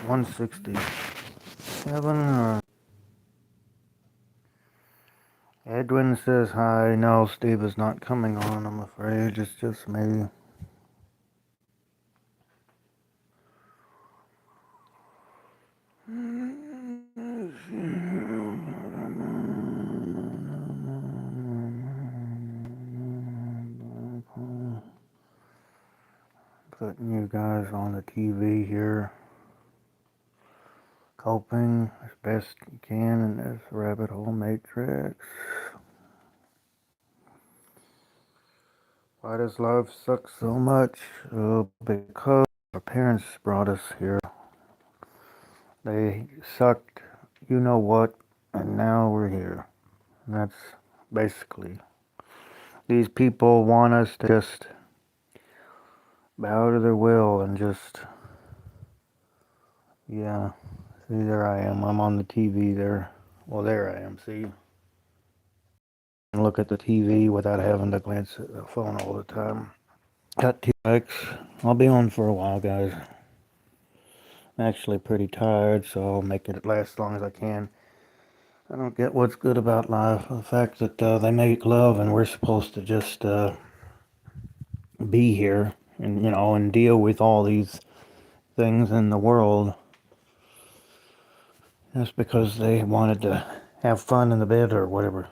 167. Edwin says hi. No, Steve is not coming on, I'm afraid. It's just me. Putting you guys on the TV here. Coping as best you can in this rabbit hole matrix. Why does life suck so much? Because our parents brought us here. They sucked, you know what, and now we're here. And that's basically. These people want us to just bow to their will and just, yeah. See, there I am. I'm on the TV there. Well, there I am, see? And look at the TV without having to glance at the phone all the time. Got 2 likes. I'll be on for a while, guys. I'm actually pretty tired, so I'll make it last as long as I can. I don't get what's good about life. The fact that they make love and we're supposed to just be here and, and deal with all these things in the world. Just because they wanted to have fun in the bed or whatever.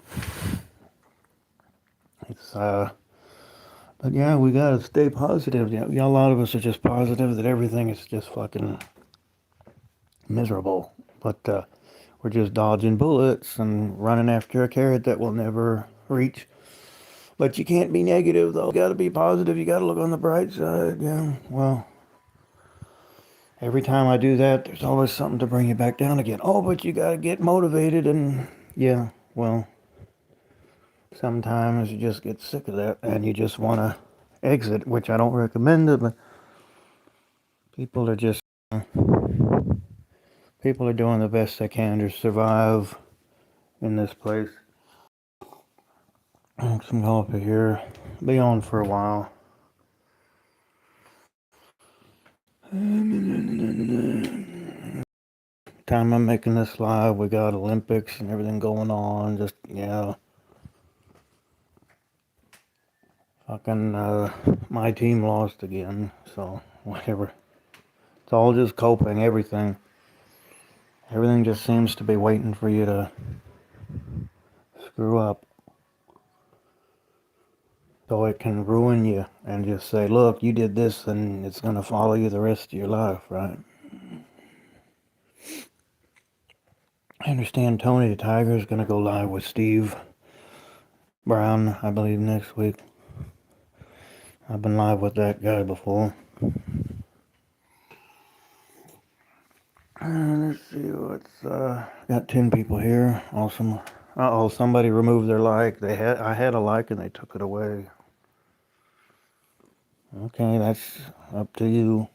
It's, but yeah, we gotta stay positive. Yeah, a lot of us are just positive that everything is just fucking miserable. But we're just dodging bullets and running after a carrot that will never reach. But you can't be negative, though. You gotta be positive. You gotta look on the bright side. Yeah, well, every time I do that, there's always something to bring you back down again. Oh, but you gotta get motivated and, yeah, well, sometimes you just get sick of that and you just want to exit, which I don't recommend it, but people are just, people are doing the best they can to survive in this place. Some coffee here. Be on for a while. Time I'm making this live, we got Olympics and everything going on. Just, yeah. Fucking, my team lost again, so whatever. It's all just coping, everything. Everything just seems to be waiting for you to screw up. So it can ruin you and just say, look, you did this and it's going to follow you the rest of your life, right? I understand Tony the Tiger is going to go live with Steve Brown, I believe, next week. I've been live with that guy before. Let's see what's, got 10 people here. Awesome. Uh-oh, somebody removed their like. I had a like and they took it away. Okay, that's up to you.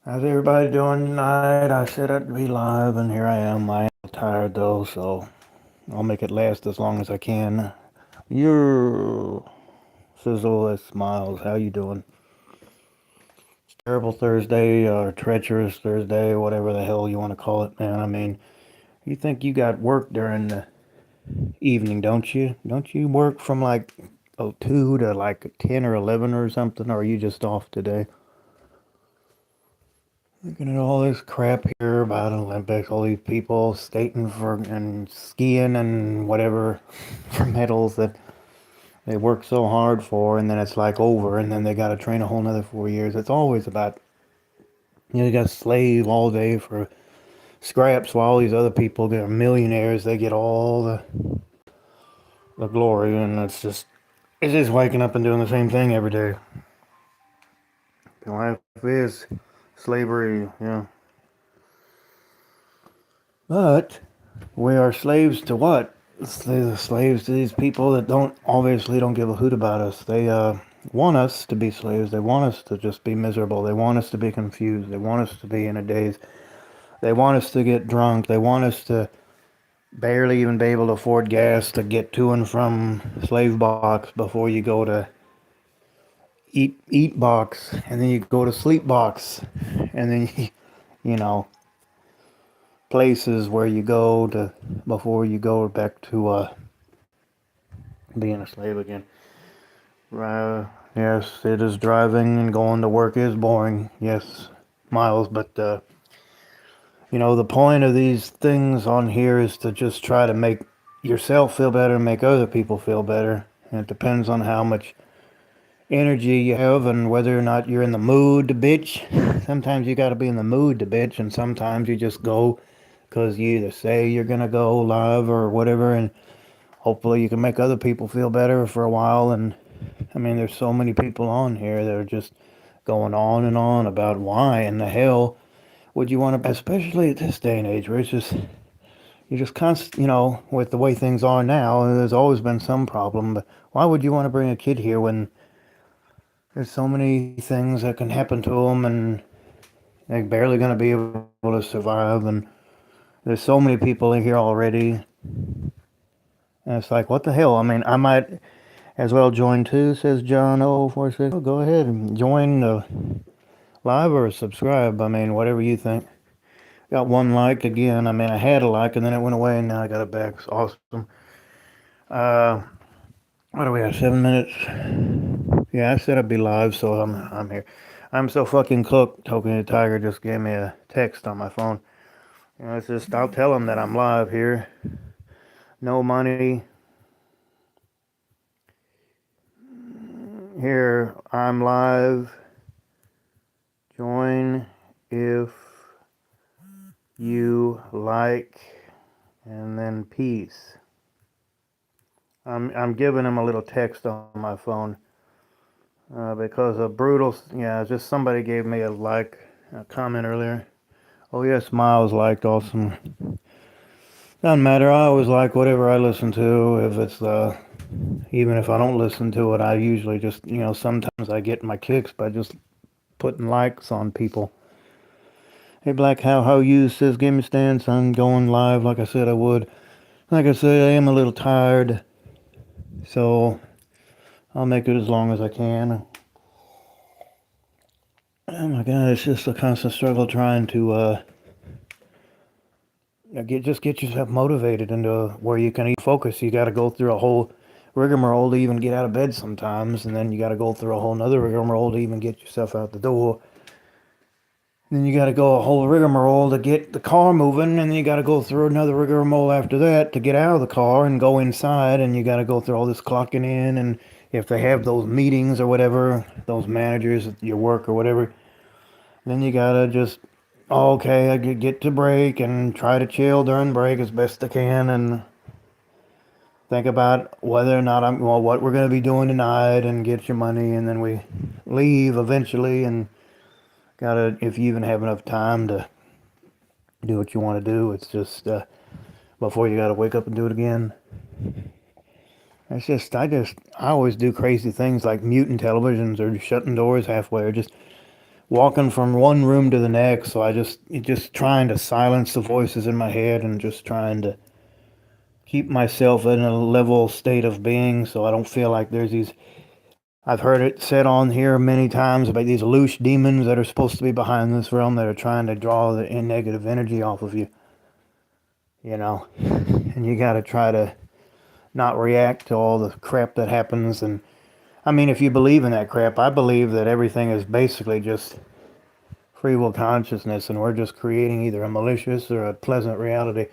How's everybody doing tonight? I said I'd be live, and here I am. I am tired though, so I'll make it last as long as I can. You're Sizzle that smiles. How you doing? It's terrible Thursday or treacherous Thursday, whatever the hell you want to call it, man. I mean, you think you got work during the evening, don't you? Don't you work from like 2 to like 10 or 11 or something, or are you just off today? Looking at all this crap here about Olympics, all these people skating for and skiing and whatever for medals that they work so hard for, and then it's like over, and then they got to train a whole nother 4 years. It's always about, you got to slave all day for scraps while all these other people get millionaires. They get all the glory, and it's just waking up and doing the same thing every day. Life is slavery, yeah. But we are slaves to what? They're slaves to these people that obviously don't give a hoot about us. They want us to be slaves. They want us to just be miserable. They want us to be confused. They want us to be in a daze. They want us to get drunk. They want us to barely even be able to afford gas to get to and from slave box before you go to eat box, and then you go to sleep box, and then you know places where you go to before you go back to being a slave again. Yes, it is driving and going to work is boring. Yes, Miles, but the point of these things on here is to just try to make yourself feel better and make other people feel better. And it depends on how much energy you have and whether or not you're in the mood to bitch. Sometimes you got to be in the mood to bitch, and sometimes you just go because you either say you're going to go live or whatever, and hopefully you can make other people feel better for a while. And I mean, there's so many people on here that are just going on and on about why in the hell would you want to, especially at this day and age where it's just, you just with the way things are now, there's always been some problem, but why would you want to bring a kid here when there's so many things that can happen to them and they're barely going to be able to survive, and there's so many people in here already. And it's like, what the hell? I mean, I might as well join too, says John 046. Oh, go ahead and join the live or subscribe. I mean, whatever you think. Got one like again. I mean, I had a like and then it went away and now I got it back. It's awesome. Uh, what do we have? 7 minutes. Yeah, I said I'd be live, so I'm here. I'm so fucking cooked. Token the Tiger just gave me a text on my phone. It's just I'll tell him that I'm live here. No money. Here, I'm live. Join if you like, and then peace. I'm giving him a little text on my phone because a brutal, just somebody gave me a comment earlier. Oh yes, Miles liked, awesome. Doesn't matter. I always like whatever I listen to. If it's even if I don't listen to it, I usually just sometimes I get my kicks by just putting likes on people. Hey Black how you says give me stance. I'm going live like I said I would. Like I say, I am a little tired, so I'll make it as long as I can. Oh my God, it's just a constant struggle trying to get yourself motivated into where you can focus. You got to go through a whole rigmarole to even get out of bed sometimes, and then you got to go through a whole nother rigmarole to even get yourself out the door. Then you got to go a whole rigmarole to get the car moving, and then you got to go through another rigmarole after that to get out of the car and go inside, and you got to go through all this clocking in, and if they have those meetings or whatever, those managers at your work or whatever, then you got to just, okay, I get to break and try to chill during break as best I can and think about whether or not what we're going to be doing tonight and get your money, and then we leave eventually and gotta, if you even have enough time to do what you want to do, it's just before you gotta wake up and do it again. It's just I always do crazy things like muting televisions or shutting doors halfway or just walking from one room to the next. So just trying to silence the voices in my head and just trying to keep myself in a level state of being so I don't feel like there's these, I've heard it said on here many times about these loose demons that are supposed to be behind this realm that are trying to draw the negative energy off of you, and you got to try to not react to all the crap that happens. And I mean, if you believe in that crap, I believe that everything is basically just free will consciousness, and we're just creating either a malicious or a pleasant reality.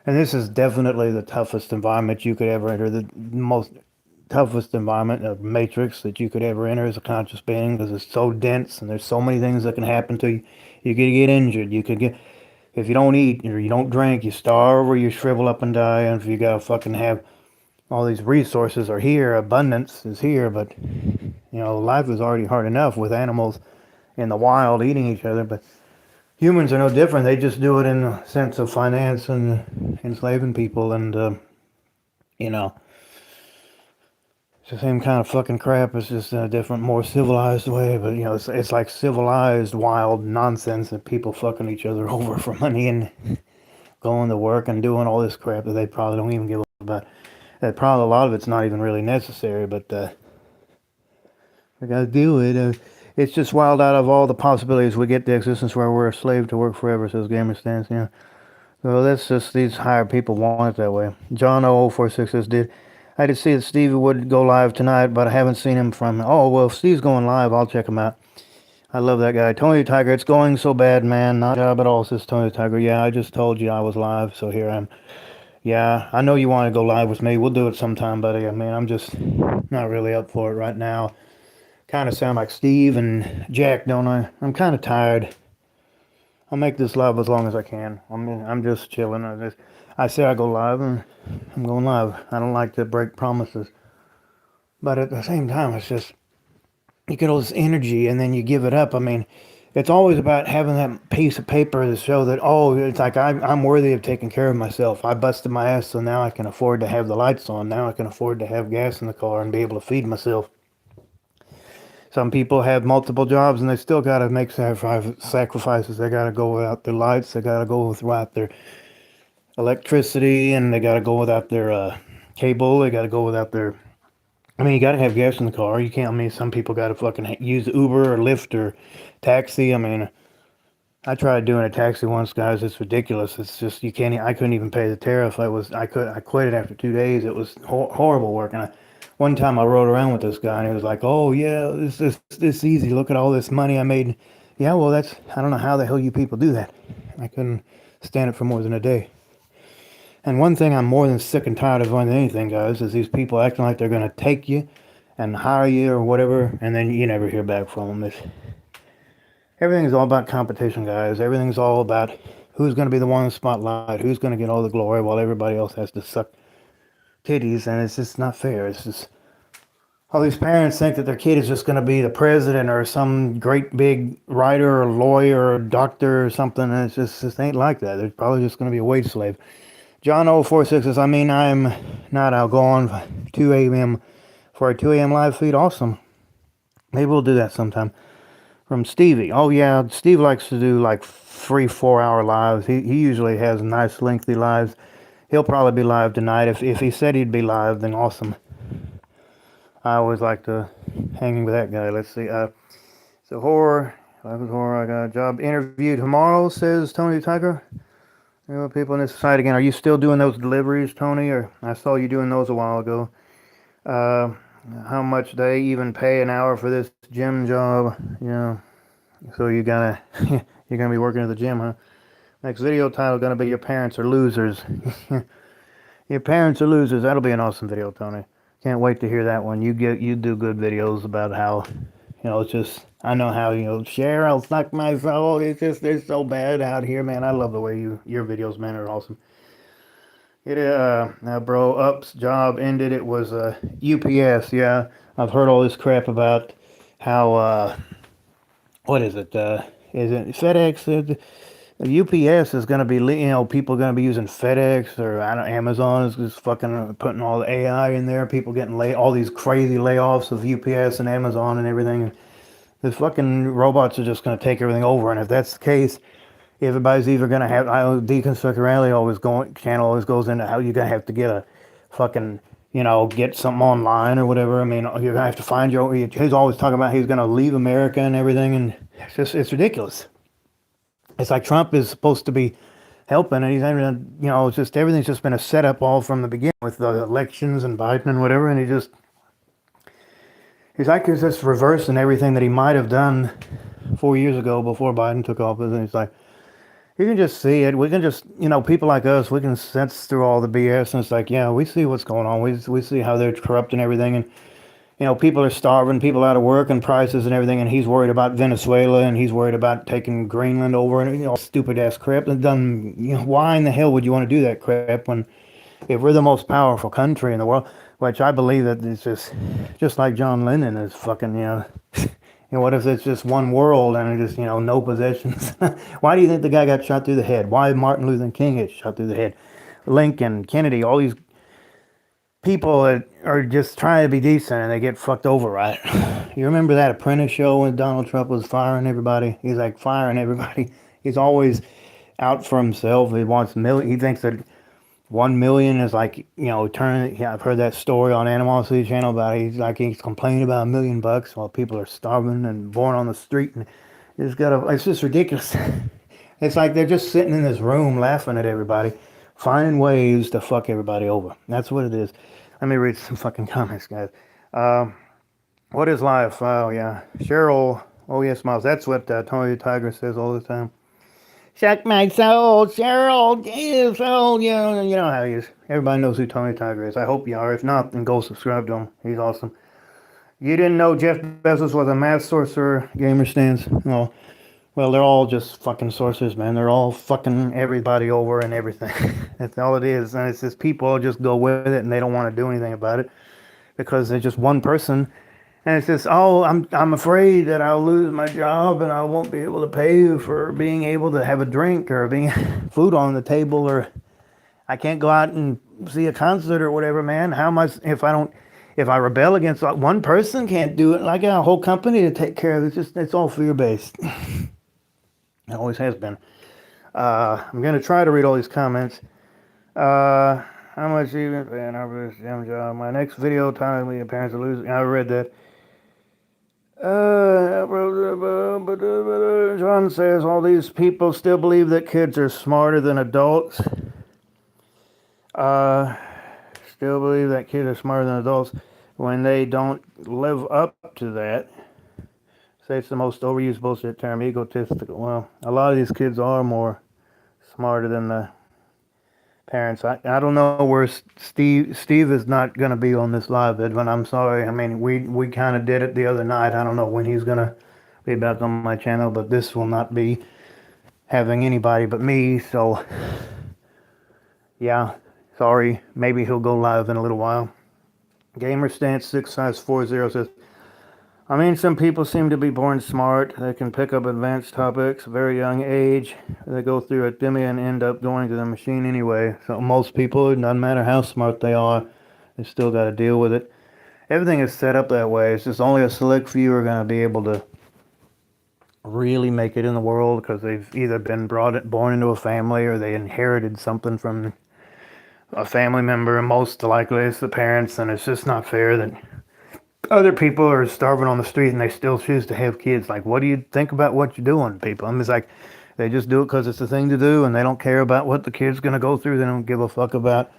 And this is definitely the toughest environment you could ever enter, the most toughest environment, a matrix that you could ever enter as a conscious being, because it's so dense and there's so many things that can happen to you. You could get injured. You could get, if you don't eat or you don't drink, you starve or you shrivel up and die. And if you gotta fucking have all these resources are here, abundance is here, but life is already hard enough with animals in the wild eating each other. But humans are no different. They just do it in the sense of finance and enslaving people, and it's the same kind of fucking crap. It's just in a different, more civilized way. But it's like civilized wild nonsense that people fucking each other over for money and going to work and doing all this crap that they probably don't even give a about. That probably a lot of it's not even really necessary. But I gotta deal with it. It's just wild out of all the possibilities we get the existence where we're a slave to work forever, says Gamer Stance. Yeah. So that's just these higher people want it that way. John 0046 says, I did see that Steve would go live tonight, but I haven't seen him from. Oh, well, if Steve's going live, I'll check him out. I love that guy. Tony Tiger, it's going so bad, man. Not a job at all, says Tony Tiger. Yeah, I just told you I was live, so here I am. Yeah, I know you want to go live with me. We'll do it sometime, buddy. I mean, I'm just not really up for it right now. Kind of sound like Steve and Jack, don't I? I'm kind of tired. I'll make this live as long as I can. I'm just chilling. I say I go live, and I'm going live. I don't like to break promises, but at the same time, it's just you get all this energy and then you give it up. I mean, it's always about having that piece of paper to show that, oh, it's like I'm worthy of taking care of myself. I busted my ass, so now I can afford to have the lights on. Now I can afford to have gas in the car and be able to feed myself. Some people have multiple jobs and they still got to make sacrifices. They got to go without their lights. They got to go without their electricity, and they got to go without their cable. They got to go without their. I mean, you got to have gas in the car. You can't. I mean, some people got to fucking use Uber or Lyft or taxi. I mean, I tried doing a taxi once, guys. It's ridiculous. It's just you can't. I couldn't even pay the tariff. I quit it after 2 days. It was horrible work. And one time I rode around with this guy, and he was like, "Oh yeah, this easy. Look at all this money I made." Yeah, well, I don't know how the hell you people do that. I couldn't stand it for more than a day. And one thing I'm more than sick and tired of more than anything, guys, is these people acting like they're going to take you and hire you or whatever, and then you never hear back from them. Everything's all about competition, guys. Everything's all about who's going to be the one in the spotlight, who's going to get all the glory while everybody else has to suck titties, and it's just not fair. It's just all these parents think that their kid is just going to be the president or some great big writer or lawyer or doctor or something, and it just ain't like that. They're probably just going to be a wage slave. John 046 says, I mean, I'm not outgoing 2 a.m. for a 2 a.m. live feed. Awesome. Maybe we'll do that sometime. From Stevie. Oh, yeah, Steve likes to do like 3-4 hour lives. He usually has nice lengthy lives. He'll probably be live tonight. If he said he'd be live, then awesome. I always like to hang with that guy. Let's see. So horror. Life is horror. I got a job interview tomorrow, says Tony Tiger. You know, people in this site again. Are you still doing those deliveries, Tony? Or I saw you doing those a while ago. How much they even pay an hour for this gym job? Yeah. So you're gonna be working at the gym, huh? Next video title gonna be Your Parents Are Losers. Your parents are losers. That'll be an awesome video, Tony. Can't wait to hear that one. You do good videos about how, it's just I know how Cheryl suck my soul. It's so bad out here, man. I love the way your videos, man, are awesome. Now, bro, Up's job ended. It was UPS. Yeah, I've heard all this crap about how what is it? Is it FedEx? UPS is going to be, people are going to be using FedEx or Amazon is just fucking putting all the AI in there. People getting all these crazy layoffs of UPS and Amazon and everything. And the fucking robots are just going to take everything over. And if that's the case, everybody's either going to have, Deconstructed Reality channel always goes into how you're going to have to get a fucking, get something online or whatever. I mean, you're going to have to find he's always talking about he's going to leave America and everything. And it's ridiculous. It's like Trump is supposed to be helping, and it's just everything's just been a setup all from the beginning with the elections and Biden and whatever, and he's just reversing everything that he might have done 4 years ago before Biden took office, and it's like, you can just see it. We can just, people like us, we can sense through all the BS, and it's like, yeah, we see what's going on. We see how they're corrupting everything, and people are starving, people out of work and prices and everything, and he's worried about Venezuela and he's worried about taking Greenland over and stupid ass crap. And done, why in the hell would you want to do that crap when if we're the most powerful country in the world, which I believe that it's just like John Lennon is fucking, what if it's just one world and just, no possessions? Why do you think the guy got shot through the head? Why did Martin Luther King get shot through the head? Lincoln, Kennedy, all these people that are just trying to be decent and they get fucked over, right? You remember that Apprentice show when Donald Trump was firing everybody? He's like firing everybody. He's always out for himself. He wants he thinks that 1 million is like, yeah, I've heard that story on Animosity Channel about he's complaining about $1 million while people are starving and born on the street, and it's just ridiculous. It's like they're just sitting in this room laughing at everybody, finding ways to fuck everybody over. That's what it is. Let me read some fucking comments, guys. Um, what is life? Oh yeah, Cheryl. Oh yes, Miles. That's what Tony the Tiger says all the time. Suck my soul, Cheryl. Yeah, soul. You know how he is. Everybody knows who Tony Tiger is. I hope you are. If not, then go subscribe to him. He's awesome. You didn't know Jeff Bezos was a math sorcerer, gamer stands? No. Well, they're all just fucking sorcerers, man. They're all fucking everybody over and everything. That's all it is. And it's just people just go with it and they don't want to do anything about it because they're just one person. And it's just, oh, I'm afraid that I'll lose my job and I won't be able to pay you for being able to have a drink or being food on the table, or I can't go out and see a concert or whatever, man. How much if I rebel against one person, can't do it. Like a whole company to take care of it. It's all fear based. It always has been. I'm gonna try to read all these comments. How much even paying over this damn job? My next video telling me parents are losing. I read that. John says all these people still believe that kids are smarter than adults. Still believe that kids are smarter than adults when they don't live up to that. Say it's the most overused bullshit term, egotistical. Well, a lot of these kids are more smarter than the parents. I don't know where Steve is not going to be on this live, Edwin. I'm sorry. I mean, we kind of did it the other night. I don't know when he's going to be back on my channel, but this will not be having anybody but me. So, yeah, sorry. Maybe he'll go live in a little while. Gamer Stance 6540 says, I mean, some people seem to be born smart. They can pick up advanced topics at a very young age. They go through academia and end up going to the machine anyway. So most people, it doesn't matter how smart they are, they still got to deal with it. Everything is set up that way. It's just only a select few are going to be able to really make it in the world because they've either been born into a family or they inherited something from a family member. And most likely it's the parents, and it's just not fair that other people are starving on the street and they still choose to have kids. Like, what do you think about what you're doing, people? I mean, it's like they just do it because it's the thing to do and they don't care about what the kid's going to go through. They don't give a fuck about,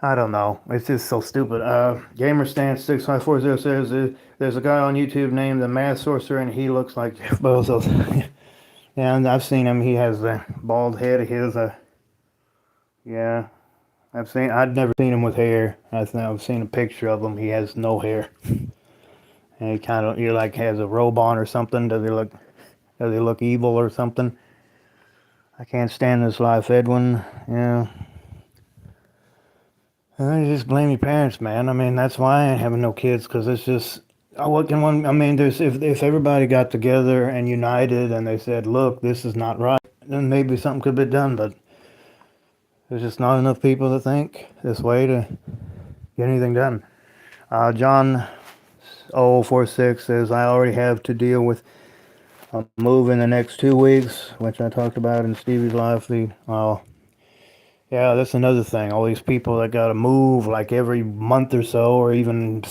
I don't know. It's just so stupid. GamerStance6540 says there's a guy on YouTube named the Math Sorcerer and he looks like Jeff Bezos. Yeah, and I've seen him. He has a bald head of his. Yeah. I'd never seen him with hair. I've seen a picture of him. He has no hair. And he kind of, like has a robe on or something. Does he look evil or something? I can't stand this life, Edwin. Yeah. And you just blame your parents, man. I mean, that's why I ain't having no kids, because it's just, what can one, I mean, if everybody got together and united and they said, look, this is not right, then maybe something could be done, but there's just not enough people that think this way to get anything done. John 046 says, I already have to deal with a move in the next 2 weeks, which I talked about in Stevie's live feed. Yeah, that's another thing. All these people that got to move like every month or so, or even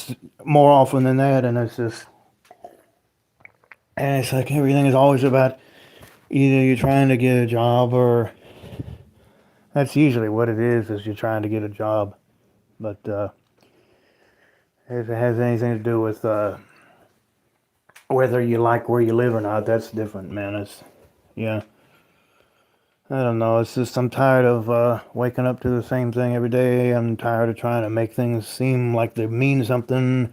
more often than that, and it's like everything is always about either you're trying to get a job, or that's usually what it is you're trying to get a job. But if it has anything to do with whether you like where you live or not, that's different, man. Yeah. I don't know. It's just I'm tired of waking up to the same thing every day. I'm tired of trying to make things seem like they mean something.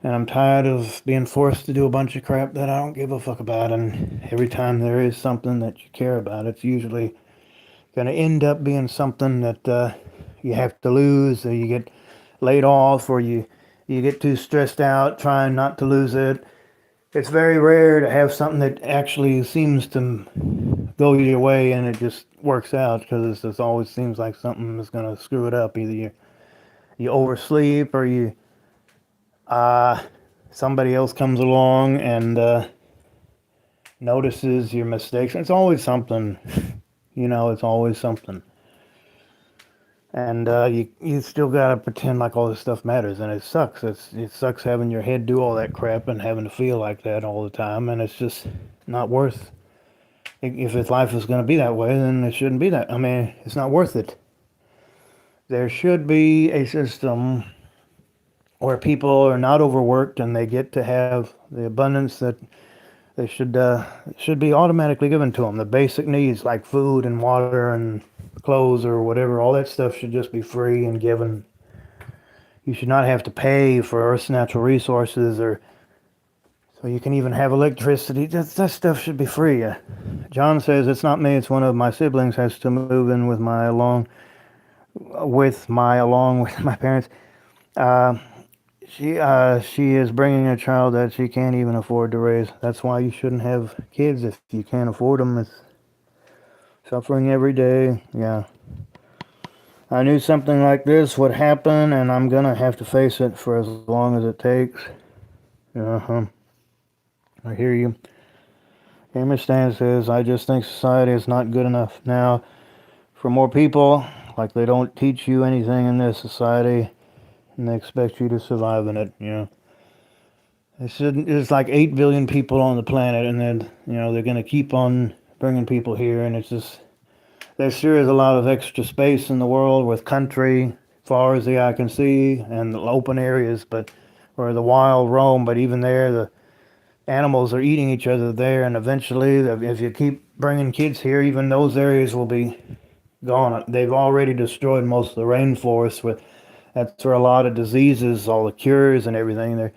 And I'm tired of being forced to do a bunch of crap that I don't give a fuck about. And every time there is something that you care about, it's usually going to end up being something that you have to lose, or you get laid off, or you get too stressed out trying not to lose it. It's very rare to have something that actually seems to go your way and it just works out, because it just always seems like something is going to screw it up. Either you oversleep, or somebody else comes along and notices your mistakes. It's always something. It's always something. And you still gotta pretend like all this stuff matters, and it sucks. It sucks having your head do all that crap and having to feel like that all the time, and it's just not worth. If its life is gonna be that way, then it shouldn't be that. I mean, it's not worth it. There should be a system where people are not overworked and they get to have the abundance that they should be automatically given to them. The basic needs like food and water and clothes or whatever, all that stuff should just be free and given. You should not have to pay for Earth's natural resources, or so you can even have electricity. That stuff should be free. John says it's not me. It's one of my siblings has to move in with my along with my parents. Uh, she is bringing a child that she can't even afford to raise. That's why you shouldn't have kids if you can't afford them. It's suffering every day. Yeah. I knew something like this would happen, and I'm gonna have to face it for as long as it takes. Uh-huh. I hear you. Gamer Stan says, I just think society is not good enough now for more people. Like they don't teach you anything in this society, and they expect you to survive in it. There's like 8 billion people on the planet, and then they're gonna keep on bringing people here, and it's just there sure is a lot of extra space in the world with country, far as the eye can see, and the open areas, but where the wild roam. But even there, the animals are eating each other there, and eventually, if you keep bringing kids here, even those areas will be gone. They've already destroyed most of the rainforest. That's where a lot of diseases, all the cures and everything, they've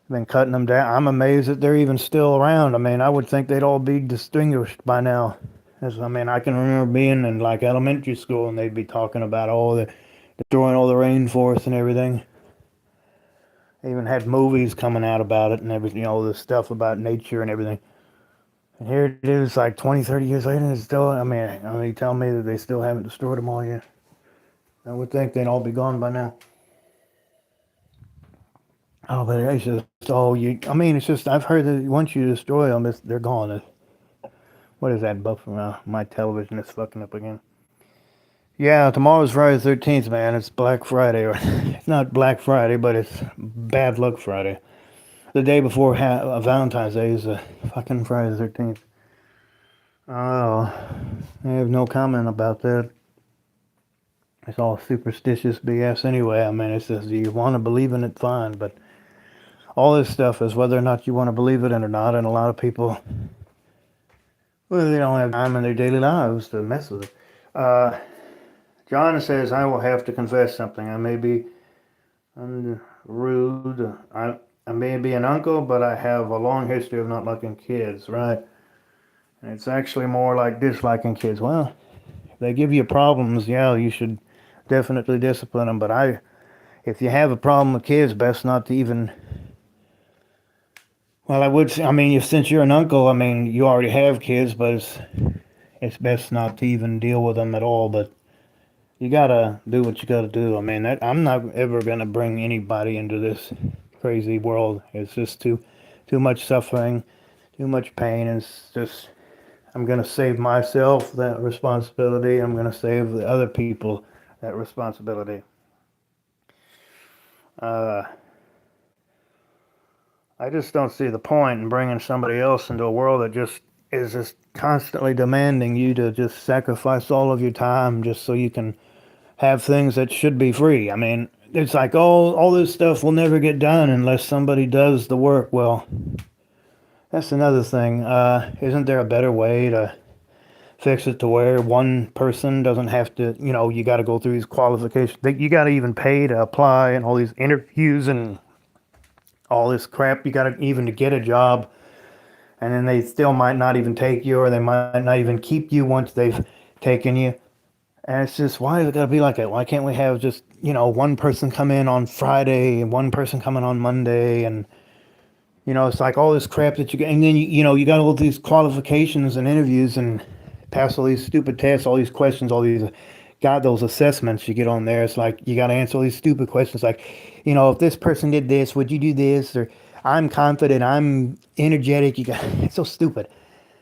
been cutting them down. I'm amazed that they're even still around. I mean, I would think they'd all be distinguished by now. I can remember being in like elementary school and they'd be talking about all the destroying all the rainforest and everything. They even had movies coming out about it and everything, all this stuff about nature and everything. And here it is like 20, 30 years later and it's still, you tell me that they still haven't destroyed them all yet. I would think they'd all be gone by now. Oh, but it's just, it's just, I've heard that once you destroy them, they're gone. What is that buffer? My television is fucking up again. Yeah, tomorrow's Friday the 13th, man. It's Black Friday. It's not Black Friday, but it's Bad Luck Friday. The day before Valentine's Day is fucking Friday the 13th. Oh, I have no comment about that. It's all superstitious BS anyway. I mean, it's just, you want to believe in it, fine, but all this stuff is whether or not you want to believe it in or not, and a lot of people, well, they don't have time in their daily lives to mess with it. John says, I will have to confess something. I may be rude. I may be an uncle, but I have a long history of not liking kids, right? And it's actually more like disliking kids. Well, if they give you problems, yeah, you should definitely discipline them. But if you have a problem with kids, best not to even. Well, I would say, since you're an uncle, you already have kids, but it's best not to even deal with them at all. But you gotta do what you gotta do. I'm not ever gonna bring anybody into this crazy world. It's just too much suffering, too much pain. It's just, I'm gonna save myself that responsibility. I'm gonna save the other people that responsibility. I just don't see the point in bringing somebody else into a world that just is just constantly demanding you to just sacrifice all of your time just so you can have things that should be free. It's like all this stuff will never get done unless somebody does the work. Well, that's another thing. Isn't there a better way to fix it to where one person doesn't have to, you got to go through these qualifications. You got to even pay to apply and all these interviews and all this crap. You got to even to get a job. And then they still might not even take you, or they might not even keep you once they've taken you. And it's just, why is it got to be like that? Why can't we have just, one person come in on Friday and one person coming on Monday? And, it's like all this crap that you get. And then, you got all these qualifications and interviews and pass all these stupid tests, all these questions, all these, those assessments you get on there. It's like, you got to answer all these stupid questions like, if this person did this, would you do this? Or I'm confident, I'm energetic. It's so stupid.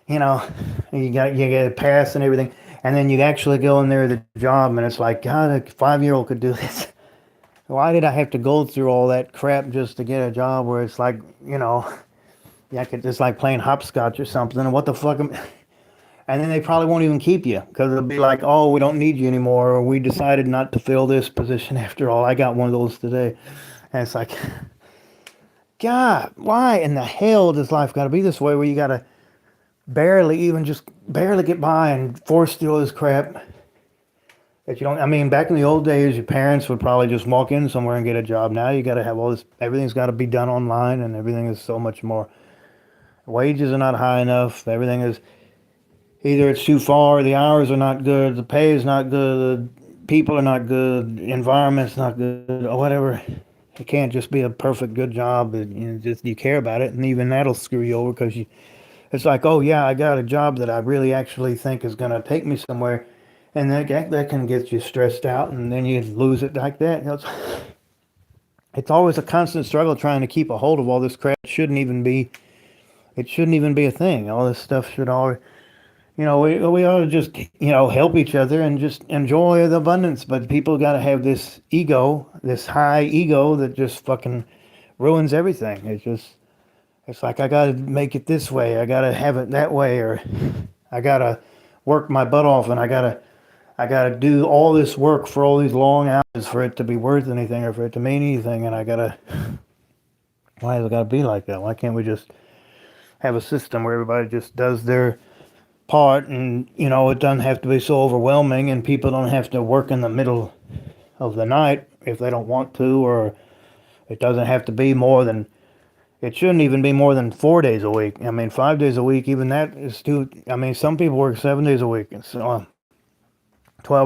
You got to pass and everything. And then you actually go in there to the job, and it's like, God, a 5-year-old could do this. Why did I have to go through all that crap just to get a job where it's like, yeah, it's like playing hopscotch or something. And what the fuck and then they probably won't even keep you because it'll be like, oh, we don't need you anymore, or we decided not to fill this position after all. I got one of those today. And it's like, God, why in the hell does life got to be this way where you got to just barely get by and force through all this crap that you don't, I mean, back in the old days, your parents would probably just walk in somewhere and get a job. Now you got to have all this, everything's got to be done online, and everything is so much more. Wages are not high enough. Everything is, either it's too far, the hours are not good, the pay is not good, the people are not good, the environment's not good, or whatever. It can't just be a perfect good job that just you care about it, and even that'll screw you over because it's like, oh yeah, I got a job that I really actually think is going to take me somewhere, and that can get you stressed out, and then you lose it like that. It's always a constant struggle trying to keep a hold of all this crap. It shouldn't even be a thing. All this stuff should always, we ought to just, help each other and just enjoy the abundance. But people got to have this ego, this high ego that just fucking ruins everything. It's like, I got to make it this way. I got to have it that way, or I got to work my butt off, and I got to do all this work for all these long hours for it to be worth anything or for it to mean anything. And why has it got to be like that? Why can't we just have a system where everybody just does their part, and it doesn't have to be so overwhelming, and people don't have to work in the middle of the night if they don't want to, or it doesn't have to be it shouldn't even be more than 4 days a week. I mean, 5 days a week, even that is too. I mean, some people work 7 days a week. It's 12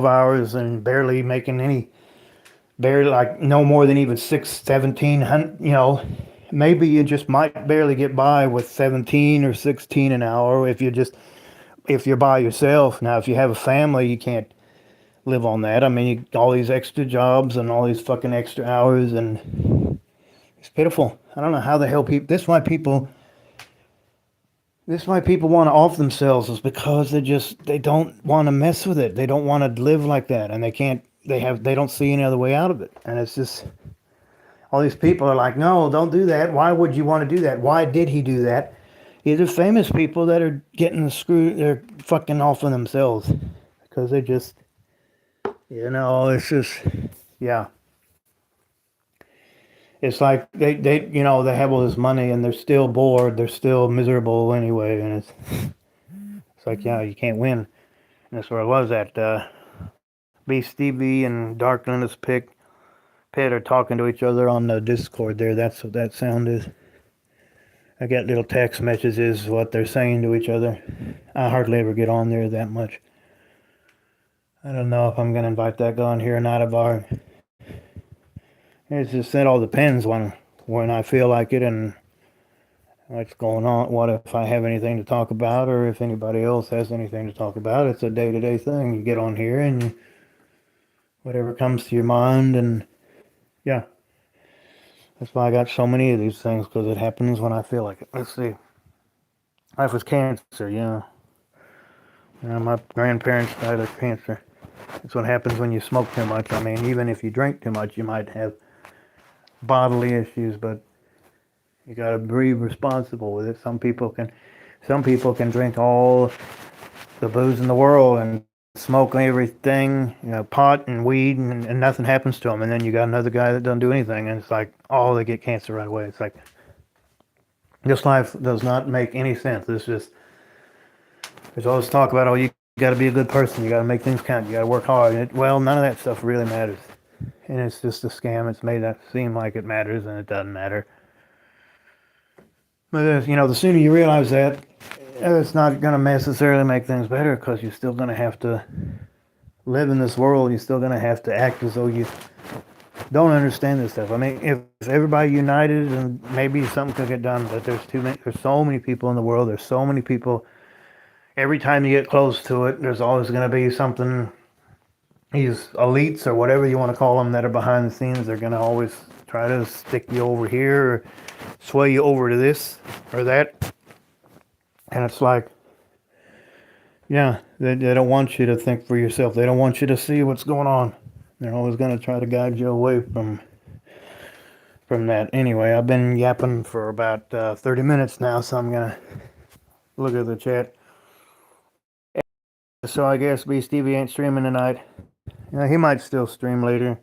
hours and barely, like, no more than even 1700. Maybe you just might barely get by with 17 or 16 an hour if you're by yourself. Now, if you have a family, you can't live on that. I mean, all these extra jobs and all these fucking extra hours, and it's pitiful. I don't know how the hell people. This is why people want to off themselves, is because they don't want to mess with it. They don't want to live like that, and they can't. They don't see any other way out of it, and it's just. All these people are like, no, don't do that. Why would you want to do that? Why did he do that? These are famous people that are getting screwed. They're fucking off of themselves because they just, it's just, yeah. It's like they have all this money and they're still bored. They're still miserable anyway. And it's like, yeah, you can't win. And that's where I was at. B. Stevie and Dark Linus Pit are talking to each other on the Discord there. That's what that sound is. I get little text messages, what they're saying to each other. I hardly ever get on there that much. I don't know if I'm going to invite that guy on here or not. It's just, it all depends when I feel like it and what's going on. What if I have anything to talk about, or if anybody else has anything to talk about. It's a day-to-day thing. You get on here and whatever comes to your mind, and yeah. That's why I got so many of these things, because it happens when I feel like it. Let's see. Life was cancer, yeah. My grandparents died of cancer. That's what happens when you smoke too much. I mean, even if you drink too much, you might have bodily issues, but you gotta be responsible with it. Some people can drink all the booze in the world and smoke everything, pot and weed, and nothing happens to them. And then you got another guy that doesn't do anything, and it's like, oh, they get cancer right away. It's like, this life does not make any sense. There's always talk about, oh, you got to be a good person, you got to make things count, you got to work hard. Well, none of that stuff really matters, and it's just a scam. It's made that seem like it matters, and it doesn't matter. But the sooner you realize that, it's not going to necessarily make things better, because you're still going to have to live in this world. You're still going to have to act as though you don't understand this stuff. I mean, if everybody united, and maybe something could get done, but there's so many people in the world. There's so many people. Every time you get close to it, there's always going to be something. These elites, or whatever you want to call them, that are behind the scenes, they're going to always try to stick you over here, or sway you over to this or that. And it's like, Yeah, they don't want you to think for yourself. They don't want you to see what's going on. They're always going to try to guide you away from that. Anyway, I've been yapping for about 30 minutes now, so I'm going to look at the chat. So I guess B Stevie ain't streaming tonight. He might still stream later.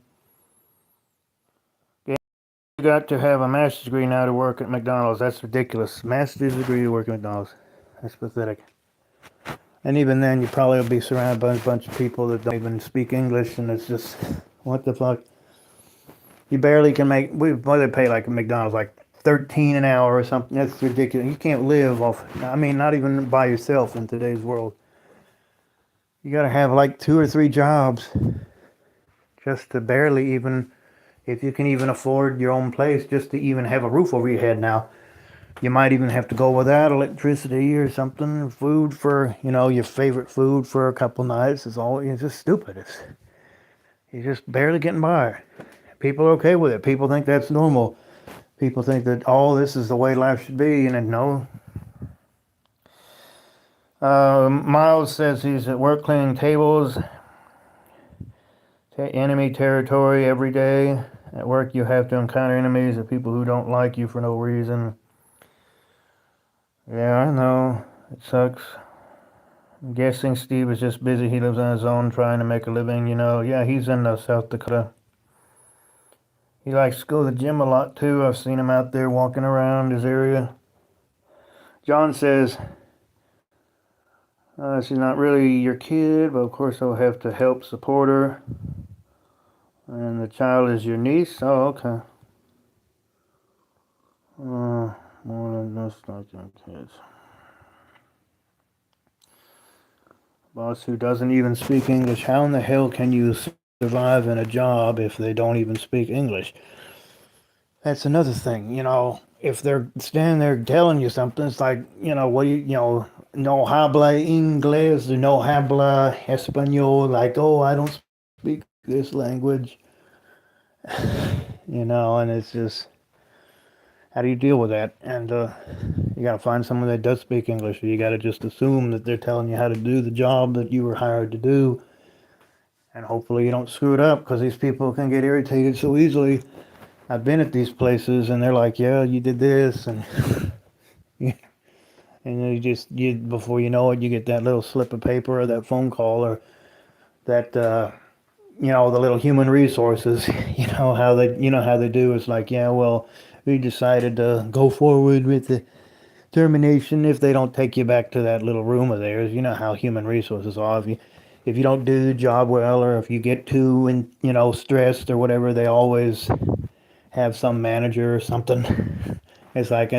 Yeah, you got to have a master's degree now to work at McDonald's. That's ridiculous. Master's degree to work at McDonald's. That's pathetic. And even then, you probably will be surrounded by a bunch of people that don't even speak English, and it's just, what the fuck? You barely can make. What they pay like at McDonald's, like 13 an hour or something. That's ridiculous. You can't live off. I mean, not even by yourself in today's world. You got to have like 2 or 3 jobs just to barely even, if you can even afford your own place, just to even have a roof over your head now. You might even have to go without electricity or something. Food for, your favorite food for a couple nights is all. It's just stupid. You're just barely getting by. People are okay with it. People think that's normal. People think that, this is the way life should be, and then no. Miles says he's at work cleaning tables. Enemy territory every day. At work, you have to encounter enemies of people who don't like you for no reason. Yeah, I know. It sucks. I'm guessing Steve is just busy. He lives on his own trying to make a living, Yeah, he's in South Dakota. He likes to go to the gym a lot too. I've seen him out there walking around his area. John says, she's not really your kid, but of course I'll have to help support her. And the child is your niece? Oh, okay. More than most kids. Boss who doesn't even speak English. How in the hell can you survive in a job if they don't even speak English? That's another thing, if they're standing there telling you something, it's like, what do no habla inglés or no habla español, like, oh, I don't speak this language, and it's just, how do you deal with that? And you got to find someone that does speak English, or you got to just assume that they're telling you how to do the job that you were hired to do, and hopefully you don't screw it up, because these people can get irritated so easily. I've been at these places, and they're like, yeah, you did this, and and before you know it, you get that little slip of paper or that phone call or that, the little human resources, how they do. It's like, yeah, well, we decided to go forward with the termination if they don't take you back to that little room of theirs. You know how human resources are. If you don't do the job well, or if you get too, stressed or whatever, they always have some manager or something. It's like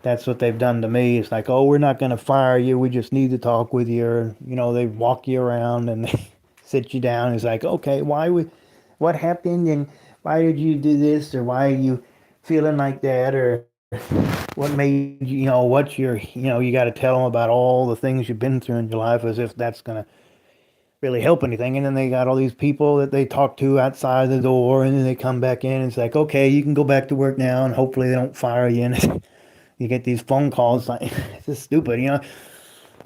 that's what they've done to me. It's like, oh, we're not going to fire you. We just need to talk with you. Or, they walk you around and they sit you down. It's like, okay, what happened, and why did you do this, or why are you feeling like that, or what made you, what's your, you got to tell them about all the things you've been through in your life, as if that's going to really help anything. And then they got all these people that they talk to outside the door, and then they come back in, and it's like, okay, you can go back to work now, and hopefully they don't fire you. And you get these phone calls like, it's just stupid.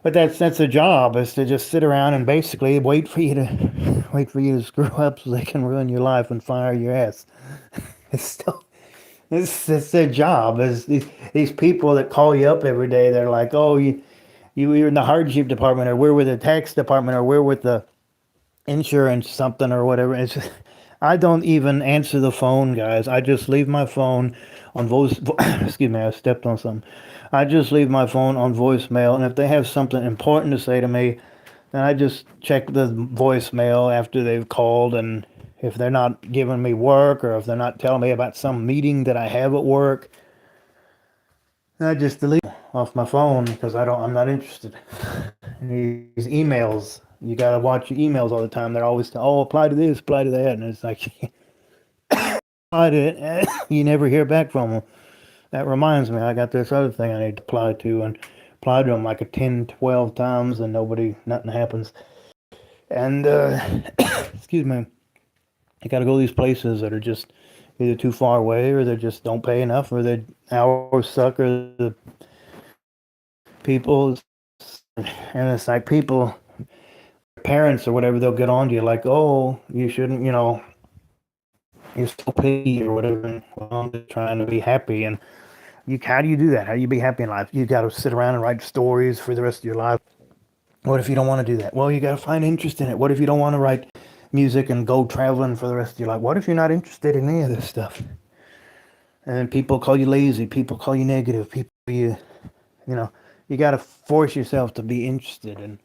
But that's their job, is to just sit around and basically wait for you to screw up so they can ruin your life and fire your ass. It's still it's their job. Is these people that call you up every day, they're like, oh, you're in the hardship department, or we're with the tax department, or we're with the insurance something or whatever. I don't even answer the phone, guys. I just leave my phone on voice. Excuse me, I stepped on something. I just leave my phone on voicemail, and if they have something important to say to me, then I just check the voicemail after they've called, and if they're not giving me work, or if they're not telling me about some meeting that I have at work, I just delete off my phone, because I'm not interested. These emails, you gotta watch your emails all the time. They're always, oh, apply to this, apply to that, and it's like, apply to it, you never hear back from them. That reminds me, I got this other thing I need to apply to, and apply to them like 10, 12 times, and nothing happens. And excuse me, I gotta go to these places that are just either too far away, or they just don't pay enough, or the hours suck, or the people And it's like people, parents or whatever, they'll get on to you like, oh, you shouldn't, you're so picky or whatever. Well, I'm just trying to be happy. And how do you do that? How do you be happy in life? You got to sit around and write stories for the rest of your life. What if you don't want to do that? Well, you got to find interest in it. What if you don't want to write music and go traveling for the rest of your life? What if you're not interested in any of this stuff? And people call you lazy. People call you negative. You know, you got to force yourself to be interested. And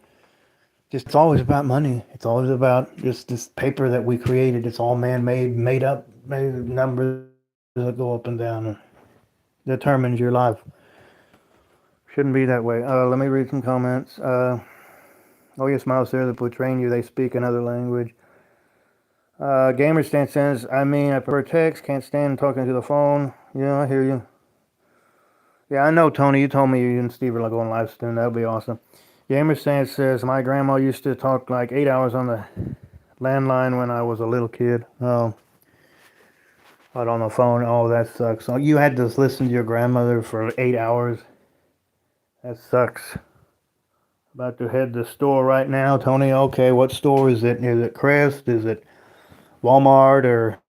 just, it's always about money. It's always about just this paper that we created. It's all man-made, made up, made numbers that go up and down and determines your life. Shouldn't be that way. Let me read some comments. Oh, yes, Miles there, that portraying you, they speak another language. Gamerstan says, I mean, I prefer text, can't stand talking to the phone. Yeah, I hear you. Yeah, I know, Tony. You told me you and Steve are like going live soon. That'll be awesome. Gamerstan says, my grandma used to talk like 8 hours on the landline when I was a little kid. Oh, but on the phone, oh, that sucks. So you had to listen to your grandmother for 8 hours? That sucks. About to head to the store right now, Tony. Okay, what store is it? Is it Crest? Is it Walmart? Or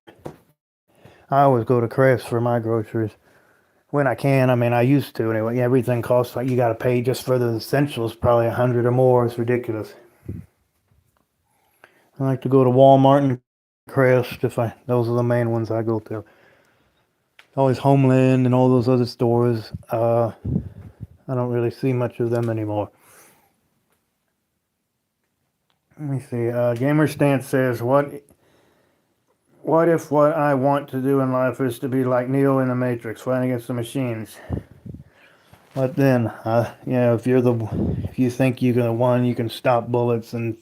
I always go to Crest for my groceries when I can. I mean, I used to anyway. Everything costs like you got to pay just for the essentials, probably 100 or more. It's ridiculous. I like to go to Walmart and Crest those are the main ones I go to. Always Homeland and all those other stores. I don't really see much of them anymore. Let me see. Gamer Stance says, what if what I want to do in life is to be like Neo in the Matrix, fighting against the machines? But then, if you think you're the one, you can stop bullets and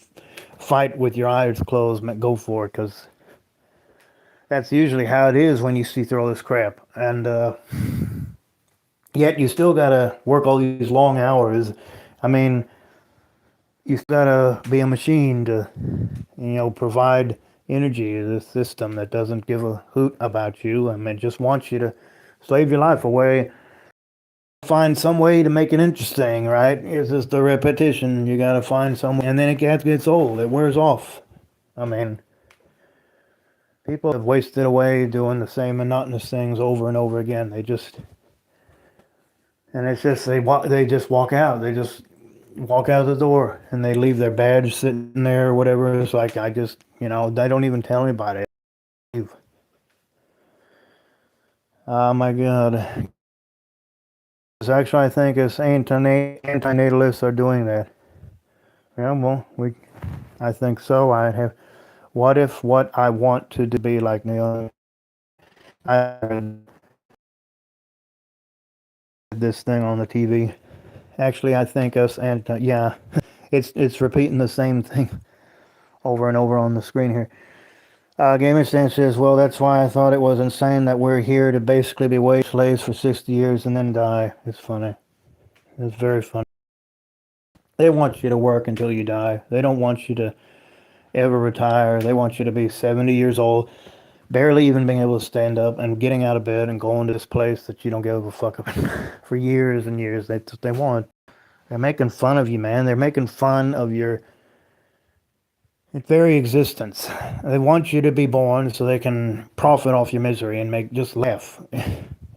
fight with your eyes closed, go for it, because that's usually how it is when you see through all this crap. And yet you still gotta work all these long hours. I mean, you gotta be a machine to, provide energy to this system that doesn't give a hoot about you. I mean, just wants you to slave your life away. Find some way to make it interesting, right? It's just the repetition. You gotta find some, and then it gets old. It wears off. I mean, people have wasted away doing the same monotonous things over and over again. And it's just they just walk out. They just walk out the door and they leave their badge sitting there or whatever. It's like they don't even tell anybody. Oh my God. Actually, I think us antinatalists are doing that. Yeah, well, I think so. What if what I want to be like Neil? I heard this thing on the TV. Actually, I think us yeah, it's repeating the same thing over and over on the screen here. Gamer Stan says, well, that's why I thought it was insane that we're here to basically be wage slaves for 60 years and then die. It's funny. It's very funny. They want you to work until you die. They don't want you to ever retire. They want you to be 70 years old, barely even being able to stand up and getting out of bed and going to this place that you don't give a fuck about for years and years. That's what they want. They're making fun of you, man. They're making fun of your very existence. They want you to be born so they can profit off your misery and just laugh.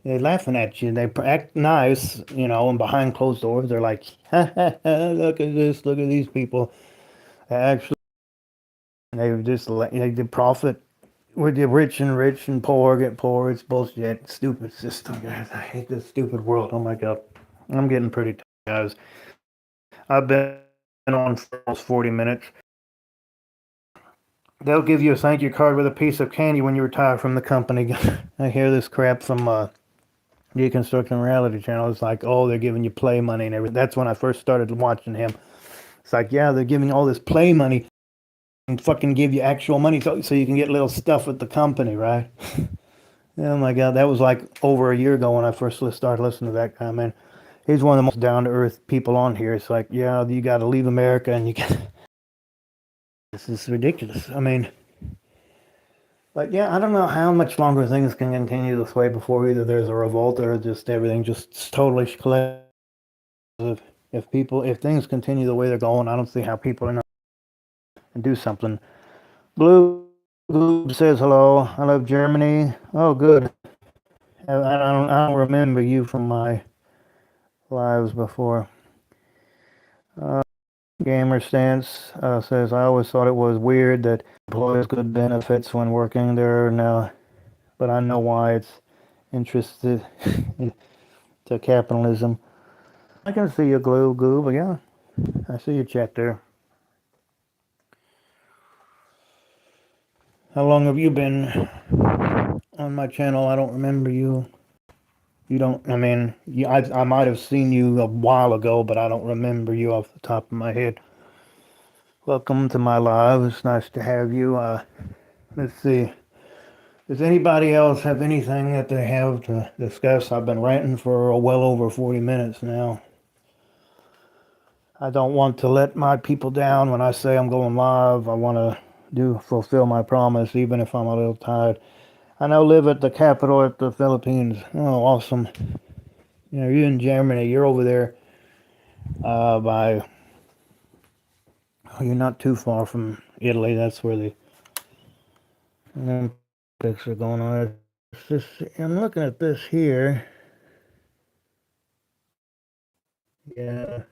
They're laughing at you. They act nice, and behind closed doors, they're like, ha, ha, ha, look at this, look at these people. Actually, they profit with the rich and poor get poor. It's bullshit. Stupid system, guys. I hate this stupid world. Oh my God. I'm getting pretty tired, guys. I've been on for almost 40 minutes. They'll give you a thank you card with a piece of candy when you retire from the company. I hear this crap from Deconstruction Reality Channel. It's like, oh, they're giving you play money and everything. That's when I first started watching him. It's like, yeah, they're giving all this play money and fucking give you actual money so you can get little stuff at the company, right? Oh my God, that was like over a year ago when I first started listening to that guy, man. He's one of the most down-to-earth people on here. It's like, yeah, you got to leave America and you can. This is ridiculous. I mean, but yeah, I don't know how much longer things can continue this way before either there's a revolt or just everything just totally collapses. if things continue the way they're going, I don't see how people are not going to do something. Blue Goob says hello. I love Germany. Oh, good. I don't remember you from my lives before. Uh, Gamer Stance says I always thought it was weird that employees get benefits when working there now, but I know why it's interested to capitalism. I can see your glue goob, yeah. I see your chat there. How long have you been on my channel? I don't remember you. You don't, I mean, I might have seen you a while ago, but I don't remember you off the top of my head. Welcome to my live. It's nice to have you. Let's see. Does anybody else have anything that they have to discuss? I've been ranting for well over 40 minutes now. I don't want to let my people down when I say I'm going live. I want to fulfill my promise, even if I'm a little tired. I now live at the capital at the Philippines. Oh, awesome. You know, you're in Germany. You're over there by... Oh, you're not too far from Italy. That's where the Olympics are going on. I'm looking at this here. Yeah,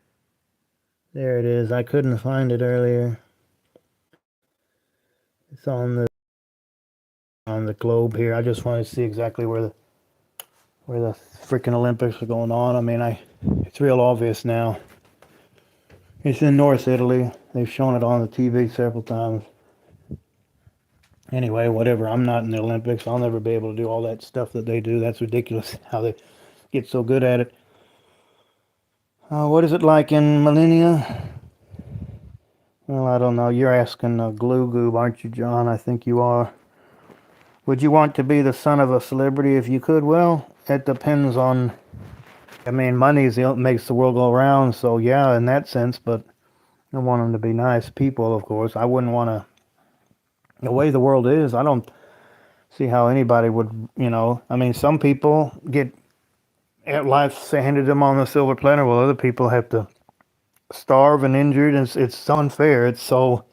there it is. I couldn't find it earlier. It's on the globe here. I just want to see exactly where the freaking Olympics are going on. I mean, it's real obvious now. It's in North Italy. They've shown it on the TV several times. Anyway, whatever. I'm not in the Olympics. I'll never be able to do all that stuff that they do. That's ridiculous how they get so good at it. What is it like in Millennia? Well, I don't know. You're asking Glue Goob, aren't you, John? I think you are. Would you want to be the son of a celebrity if you could? Well, it depends on... I mean, money makes the world go around, so yeah, in that sense, but I want them to be nice people, of course. I wouldn't want to... The way the world is, I don't see how anybody would, you know... I mean, some people get life handed them on the silver platter, while other people have to starve and injured. It's so unfair. It's so...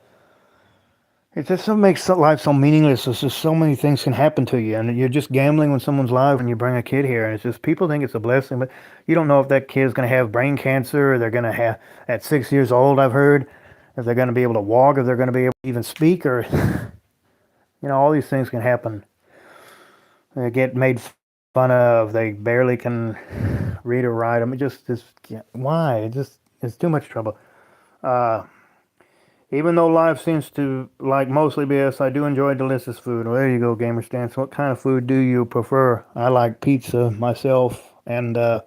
It just makes life so meaningless. There's just so many things can happen to you, and you're just gambling with someone's life when you bring a kid here. And it's just people think it's a blessing, but you don't know if that kid's going to have brain cancer, or they're going to have at 6 years old. I've heard if they're going to be able to walk, if they're going to be able to even speak, or you know, all these things can happen. They get made fun of. They barely can read or write. I mean, just why? It's too much trouble. Even though life seems to like mostly BS, I do enjoy delicious food. Well, there you go, Gamer Stance. What kind of food do you prefer? I like pizza myself, and I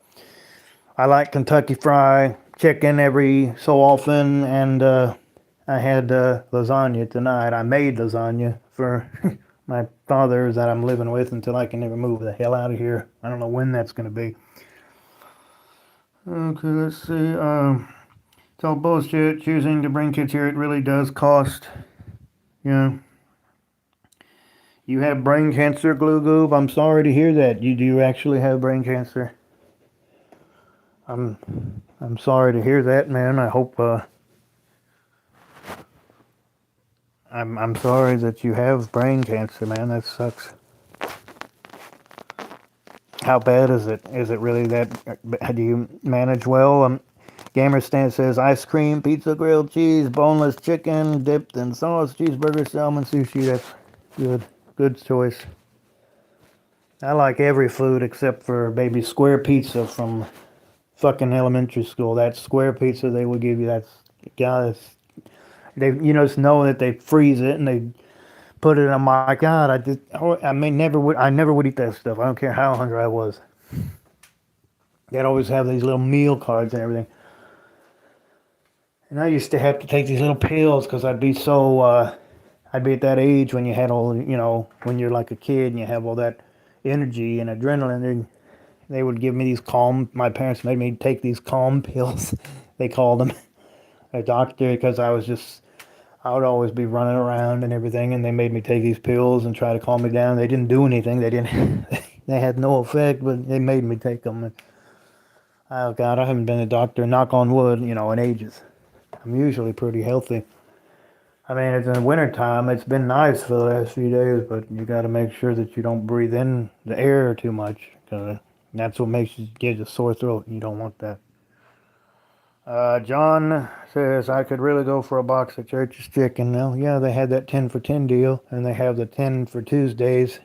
like Kentucky Fried Chicken every so often, and I had lasagna tonight. I made lasagna for my father that I'm living with until I can ever move the hell out of here. I don't know when that's going to be. Okay, let's see. It's all bullshit. Choosing to bring kids here, it really does cost. Yeah. You have brain cancer, Glue Goob? I'm sorry to hear that. You do actually have brain cancer. I'm sorry to hear that, man. I hope I'm sorry that you have brain cancer, man. That sucks. How bad is it? Is it really that? Do you manage well? Gamer Stan says ice cream, pizza, grilled cheese, boneless chicken, dipped in sauce, cheeseburger, salmon, sushi. That's good. Good choice. I like every food except for baby square pizza from fucking elementary school. That square pizza they will give you. That's God. They just know that they freeze it and they put it. Oh my God, I never would eat that stuff. I don't care how hungry I was. They'd always have these little meal cards and everything. And I used to have to take these little pills because I'd be at that age when you had all, when you're like a kid and you have all that energy and adrenaline. And they would give me my parents made me take these calm pills, they called them, a doctor, because I would always be running around and everything. And they made me take these pills and try to calm me down. They didn't do anything. They had no effect, but they made me take them. Oh God, I haven't been to the doctor, knock on wood, in ages. I'm usually pretty healthy. I mean, it's in the winter time. It's been nice for the last few days, but you got to make sure that you don't breathe in the air too much, because that's what makes you get a sore throat. You don't want that. John says I could really go for a box of Church's chicken. Well, yeah, they had that 10 for 10 deal, and they have the 10 for Tuesdays.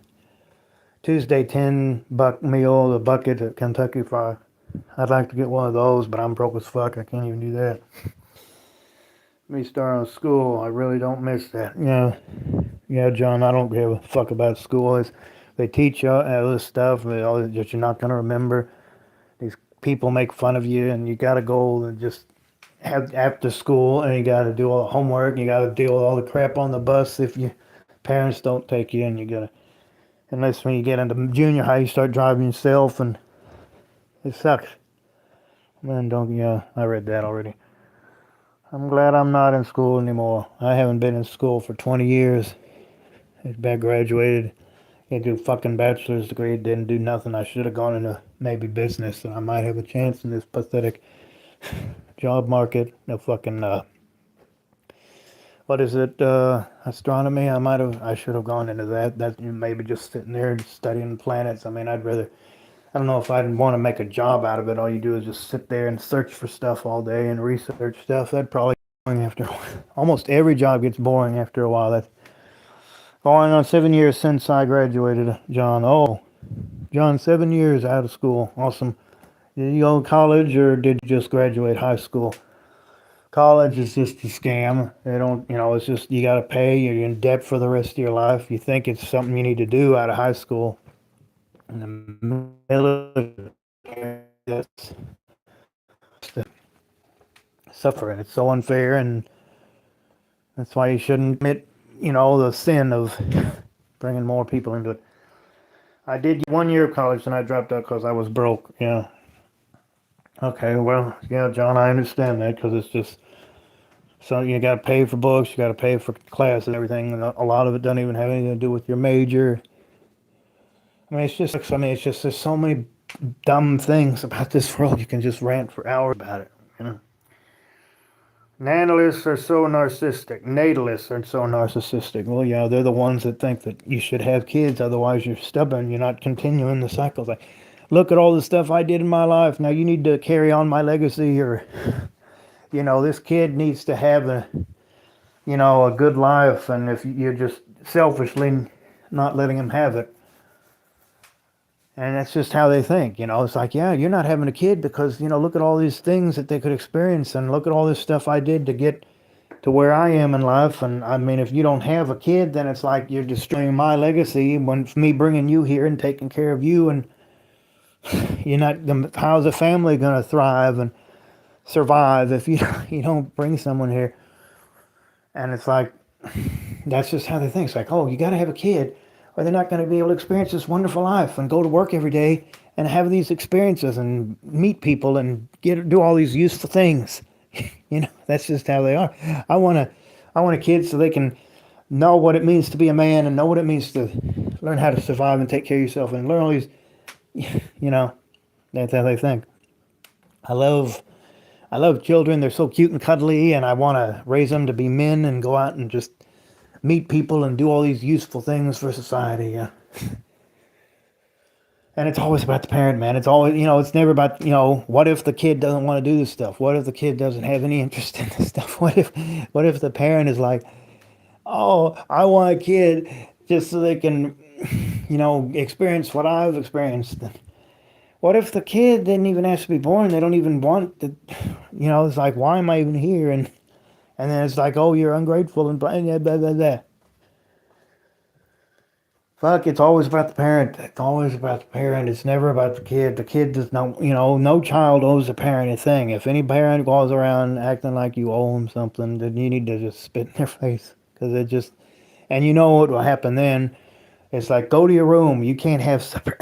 Tuesday 10 buck meal, the bucket at Kentucky Fried. I'd like to get one of those, but I'm broke as fuck. I can't even do that. Me starting school, I really don't miss that. Yeah, yeah, John, I don't give a fuck about school. They teach you all this stuff that you're not gonna remember. These people make fun of you, and you gotta go and just have after school, and you gotta do all the homework. And you gotta deal with all the crap on the bus if your parents don't take you, and you gotta. Unless when you get into junior high, you start driving yourself, and it sucks. Man, don't yeah, I read that already. I'm glad I'm not in school anymore. I haven't been in school for 20 years. I graduated, didn't do fucking bachelor's degree, didn't do nothing. I should have gone into maybe business, and I might have a chance in this pathetic job market. No fucking what is it? Astronomy. I should have gone into that. That maybe just sitting there and studying planets. I mean, I'd rather. I don't know if I'd want to make a job out of it. All you do is just sit there and search for stuff all day and research stuff. That'd probably be boring after. Almost every job gets boring after a while. That's going on 7 years since I graduated, John. Oh, John, 7 years out of school. Awesome. Did you go to college or did you just graduate high school? College is just a scam. They don't, it's just you got to pay. You're in debt for the rest of your life. You think it's something you need to do out of high school. In the military, that's suffering. It's so unfair, and that's why you shouldn't admit, the sin of bringing more people into it. I did 1 year of college and I dropped out because I was broke. Yeah. Okay. Well, yeah, John, I understand that because it's just so you got to pay for books, you got to pay for classes, and everything. And a lot of it doesn't even have anything to do with your major. I mean, it's just there's so many dumb things about this world. You can just rant for hours about it. You know. Natalists are so narcissistic. Natalists are so narcissistic. Well, yeah, they're the ones that think that you should have kids, otherwise you're stubborn. You're not continuing the cycles. Like, look at all the stuff I did in my life. Now you need to carry on my legacy, or this kid needs to have a good life. And if you're just selfishly not letting him have it, and that's just how they think. It's like, yeah, you're not having a kid because look at all these things that they could experience, and look at all this stuff I did to get to where I am in life. And I mean, if you don't have a kid, then it's like you're destroying my legacy when it's me bringing you here and taking care of you. And you're not, how's a family going to thrive and survive if you don't bring someone here? And it's like, that's just how they think. It's like, oh, you got to have a kid or they're not going to be able to experience this wonderful life and go to work every day and have these experiences and meet people and do all these useful things. That's just how they are. I want a kid so they can know what it means to be a man and know what it means to learn how to survive and take care of yourself and learn all these, that's how they think. I love children. They're so cute and cuddly, and I want to raise them to be men and go out and just meet people and do all these useful things for society. Yeah. And it's always about the parent, man. It's always, it's never about, what if the kid doesn't want to do this stuff? What if the kid doesn't have any interest in this stuff? What if the parent is like, oh, I want a kid just so they can, experience what I've experienced. What if the kid didn't even ask to be born? They don't even want the, it's like, why am I even here? And then it's like, oh, you're ungrateful and blah, blah, blah, blah, blah. Fuck, it's always about the parent. It's always about the parent. It's never about the kid. The kid does not, no child owes the parent a thing. If any parent goes around acting like you owe them something, then you need to just spit in their face. Because it just, and you know what will happen then. It's like, go to your room. You can't have supper.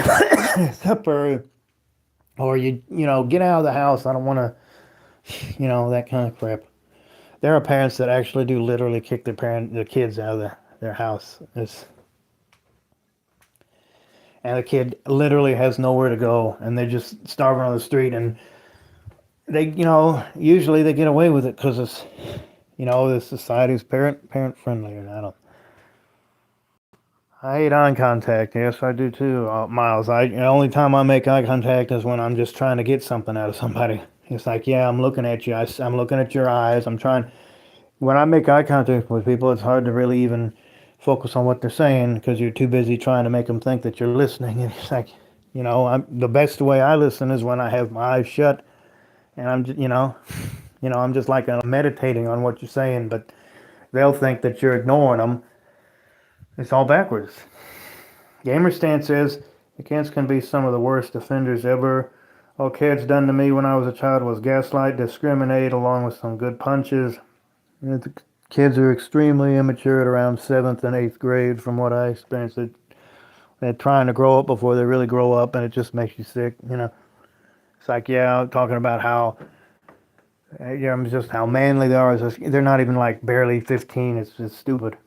supper. Or get out of the house. I don't want to, that kind of crap. There are parents that actually do literally kick the kids out of their house. And the kid literally has nowhere to go, and they're just starving on the street. And they, usually they get away with it because it's, the society's parent friendly, and I hate eye contact. Yes, I do too, Miles. The only time I make eye contact is when I'm just trying to get something out of somebody. It's like, yeah, I'm looking at you. I'm looking at your eyes. I'm trying. When I make eye contact with people, it's hard to really even focus on what they're saying because you're too busy trying to make them think that you're listening. And it's like, the best way I listen is when I have my eyes shut and I'm just, I'm just like meditating on what you're saying, but they'll think that you're ignoring them. It's all backwards. Gamerstan says the kids can be some of the worst offenders ever. All kids done to me when I was a child was gaslight, discriminate, along with some good punches. The kids are extremely immature at around 7th and 8th grade, from what I experienced. They're trying to grow up before they really grow up, and it just makes you sick. It's like, yeah, talking about how, just how manly they are. They're not even like barely 15. It's just stupid.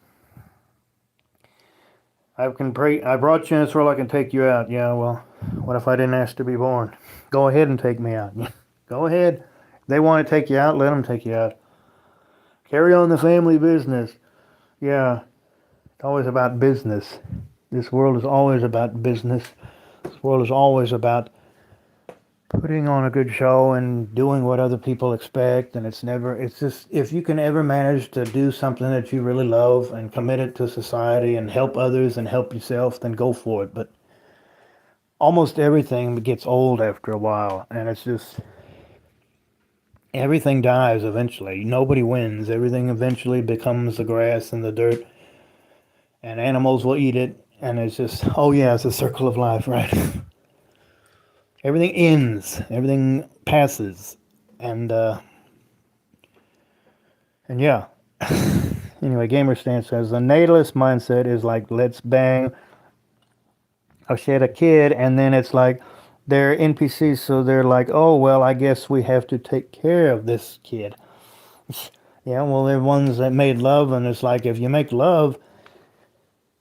I brought you in this world. I can take you out. Yeah, well, what if I didn't ask to be born? Go ahead and take me out. Go ahead. If they want to take you out, let them take you out. Carry on the family business. Yeah, it's always about business. This world is always about business. This world is always about putting on a good show and doing what other people expect. And it's just, if you can ever manage to do something that you really love and commit it to society and help others and help yourself, then go for it. But almost everything gets old after a while. And it's just, everything dies eventually. Nobody wins. Everything eventually becomes the grass and the dirt, and animals will eat it. And it's just, oh yeah, it's a circle of life, right? Everything ends, everything passes, and yeah. Anyway, Gamerstan says the natalist mindset is like, let's bang, I'll shed a kid, and then it's like they're NPCs, so they're like, oh well, I guess we have to take care of this kid. Yeah, well, they're ones that made love, and it's like, if you make love,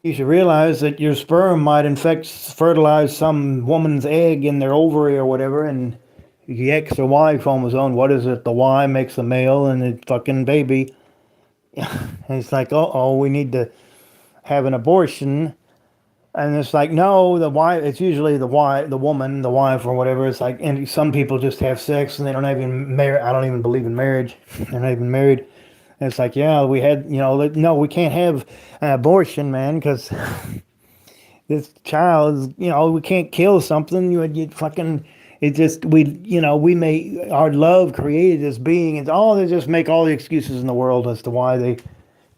you should realize that your sperm might fertilize some woman's egg in their ovary or whatever, and the X or Y chromosome, what is it? The Y makes a male and the fucking baby. And it's like, oh, we need to have an abortion. And it's like, no, the wife, it's usually the wife, the woman, the wife or whatever. It's like, and some people just have sex and they don't even marry. I don't even believe in marriage. They're not even married. And it's like, yeah, we had, no, we can't have an abortion, man, because this child is, we can't kill something. You fucking, it just, we may, our love created this being. It's all, they just make all the excuses in the world as to why they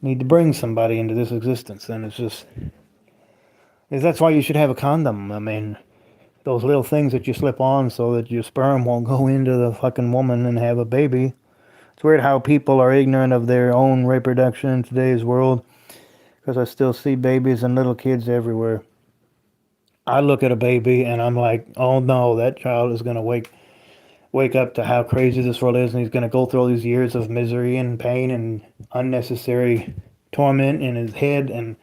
need to bring somebody into this existence. And it's just, that's why you should have a condom. I mean, those little things that you slip on so that your sperm won't go into the fucking woman and have a baby. It's weird how people are ignorant of their own reproduction in today's world, because I still see babies and little kids everywhere. I look at a baby and I'm like, oh no, that child is going to wake up to how crazy this world is, and he's going to go through all these years of misery and pain and unnecessary torment in his head, and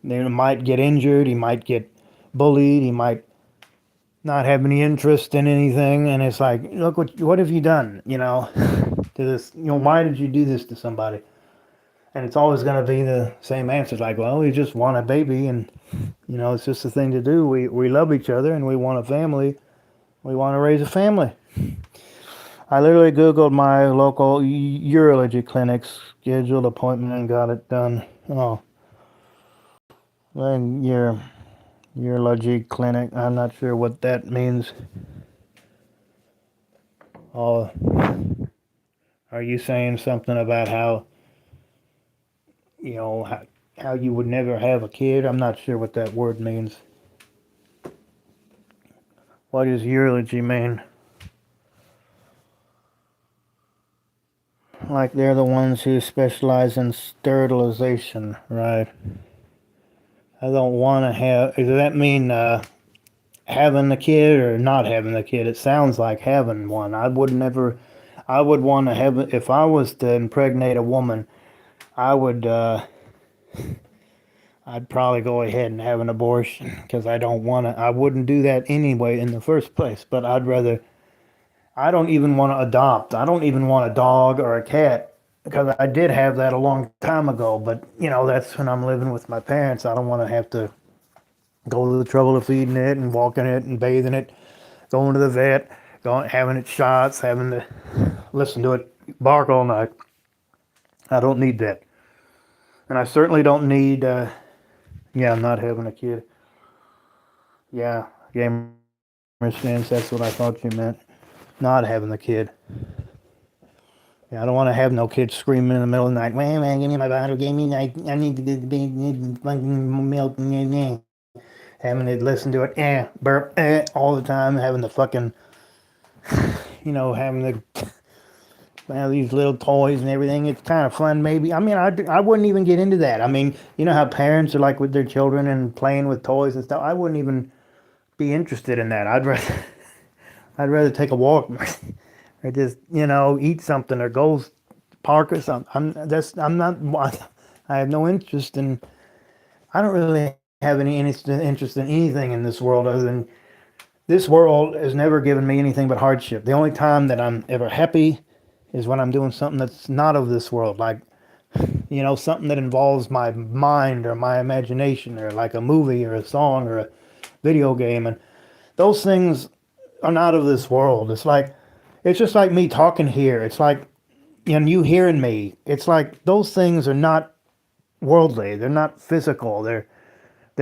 he might get injured, he might get bullied, he might not have any interest in anything, and it's like, look, what have you done, to this, why did you do this to somebody? And it's always going to be the same answer, like, well, we just want a baby, and it's just a thing to do. We love each other, and we want a family. We want to raise a family. I literally Googled my local urology clinic, scheduled appointment, and got it done. Oh, then your urology clinic. I'm not sure what that means. Oh, are you saying something about how, how you would never have a kid? I'm not sure what that word means. What does urology mean? Like they're the ones who specialize in sterilization, right? I don't want to have. Does that mean having the kid or not having the kid? It sounds like having one. I would never. I would want to have. If I was to impregnate a woman, I would. I'd probably go ahead and have an abortion because I don't want to. I wouldn't do that anyway in the first place. But I'd rather I don't even want to adopt. I don't even want a dog or a cat because I did have that a long time ago. But that's when I'm living with my parents. I don't want to have to go to the trouble of feeding it and walking it and bathing it, going to the vet, going having it shots, having to listen to it bark all night. I don't need that, and I certainly don't need. Yeah, I'm not having a kid. Yeah, gamer stance. That's what I thought you meant. Not having the kid. Yeah, I don't want to have no kids screaming in the middle of the night. Wait, man, give me my bottle. Give me, I need to get the big fucking milk. Having to listen to it, burp, all the time. Having the fucking, having the, these little toys and everything. It's kind of fun, maybe. I mean, I wouldn't even get into that. I mean, you know how parents are like with their children and playing with toys and stuff. I wouldn't even be interested in that. I'd rather take a walk or just eat something or go park or something. I'm not. I have no interest in. I don't really have any interest in anything in this world other than this world has never given me anything but hardship. The only time that I'm ever happy is when I'm doing something that's not of this world, like something that involves my mind or my imagination, or like a movie or a song or a video game, and those things are not of this world. It's just like me talking here. It's like you hearing me. It's like those things are not worldly. They're not physical. They're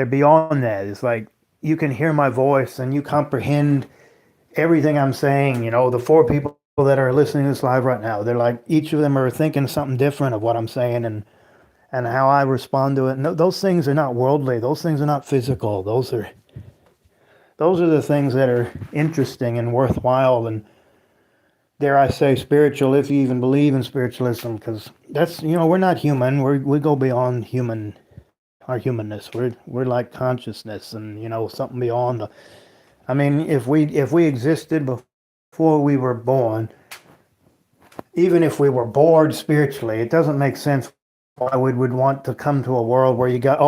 beyond that. It's like you can hear my voice and you comprehend everything I'm saying. The four people that are listening to this live right now, they're like each of them are thinking something different of what I'm saying and how I respond to it. And those things are not worldly. Those things are not physical. Those are the things that are interesting and worthwhile and, dare I say, spiritual, if you even believe in spiritualism, because that's, we're not human. We go beyond our humanness. We're like consciousness and, something beyond. I mean, if we existed before we were born, even if we were bored spiritually, it doesn't make sense why we would want to come to a world where you got,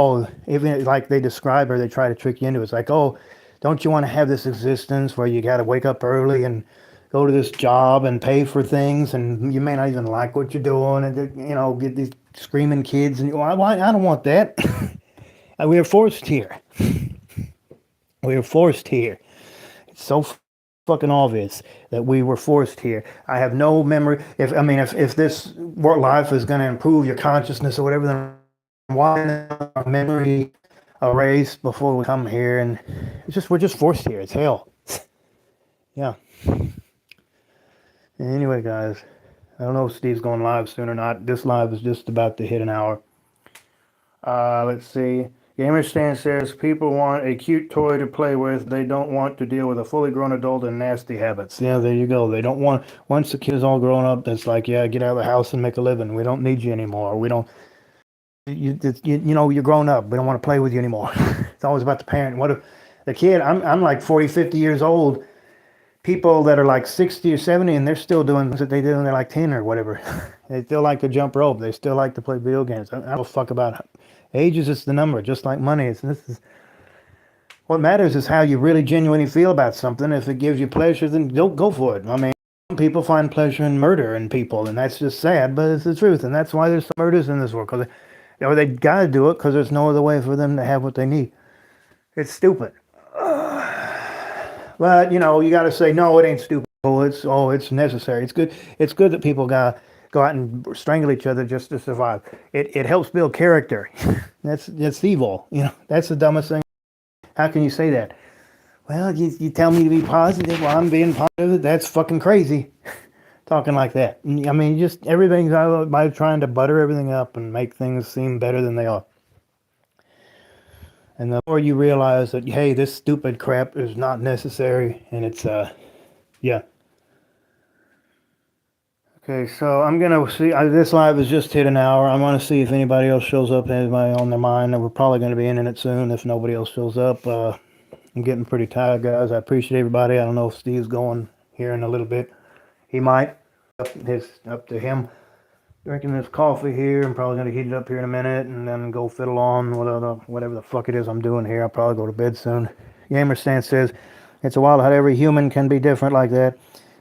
even like they describe or they try to trick you into it. It's like, don't you want to have this existence where you got to wake up early and go to this job and pay for things, and you may not even like what you're doing, and get these screaming kids, and I don't want that. We are forced here. We are forced here. It's so fucking obvious that we were forced here. I have no memory. If this work life is going to improve your consciousness or whatever, then why our memory erased before we come here? And we're just forced here. It's hell. Yeah. Anyway, guys, I don't know if Steve's going live soon or not. This live is just about to hit an hour. Let's see. Gamer Stan says people want a cute toy to play with. They don't want to deal with a fully grown adult and nasty habits. Yeah, there you go. They don't want, once the kid is all grown up, that's like, yeah, get out of the house and make a living. We don't need you anymore. We don't, you're grown up. We don't want to play with you anymore. It's always about the parent. What if the kid, I'm like 40, 50 years old. People that are like 60 or 70 and they're still doing things that they did when they're like 10 or whatever. They still like to jump rope. They still like to play video games. I don't give a fuck about it. Age is just the number, just like money. What matters is how you really genuinely feel about something. If it gives you pleasure, then don't go for it. I mean, some people find pleasure in murder in people, and that's just sad, but it's the truth. And that's why there's some murders in this world. Cause they gotta do it because there's no other way for them to have what they need. It's stupid. But, you got to say, no, it ain't stupid. It's necessary. It's good. It's good that people got go out and strangle each other just to survive. It helps build character. That's evil. That's the dumbest thing. How can you say that? Well, you tell me to be positive. Well, I'm being positive. That's fucking crazy. Talking like that. I mean, just everything's by trying to butter everything up and make things seem better than they are. And the more you realize that, hey, this stupid crap is not necessary, and it's, yeah. Okay, so I'm going to see, this live has just hit an hour. I'm going to see if anybody else shows up, anybody on their mind. We're probably going to be ending it soon if nobody else shows up. I'm getting pretty tired, guys. I appreciate everybody. I don't know if Steve's going here in a little bit. He might. It's up to him. Drinking this coffee here. I'm probably going to heat it up here in a minute and then go fiddle on whatever the fuck it is I'm doing here. I'll probably go to bed soon. Gamer Stan says, it's a wild how every human can be different like that.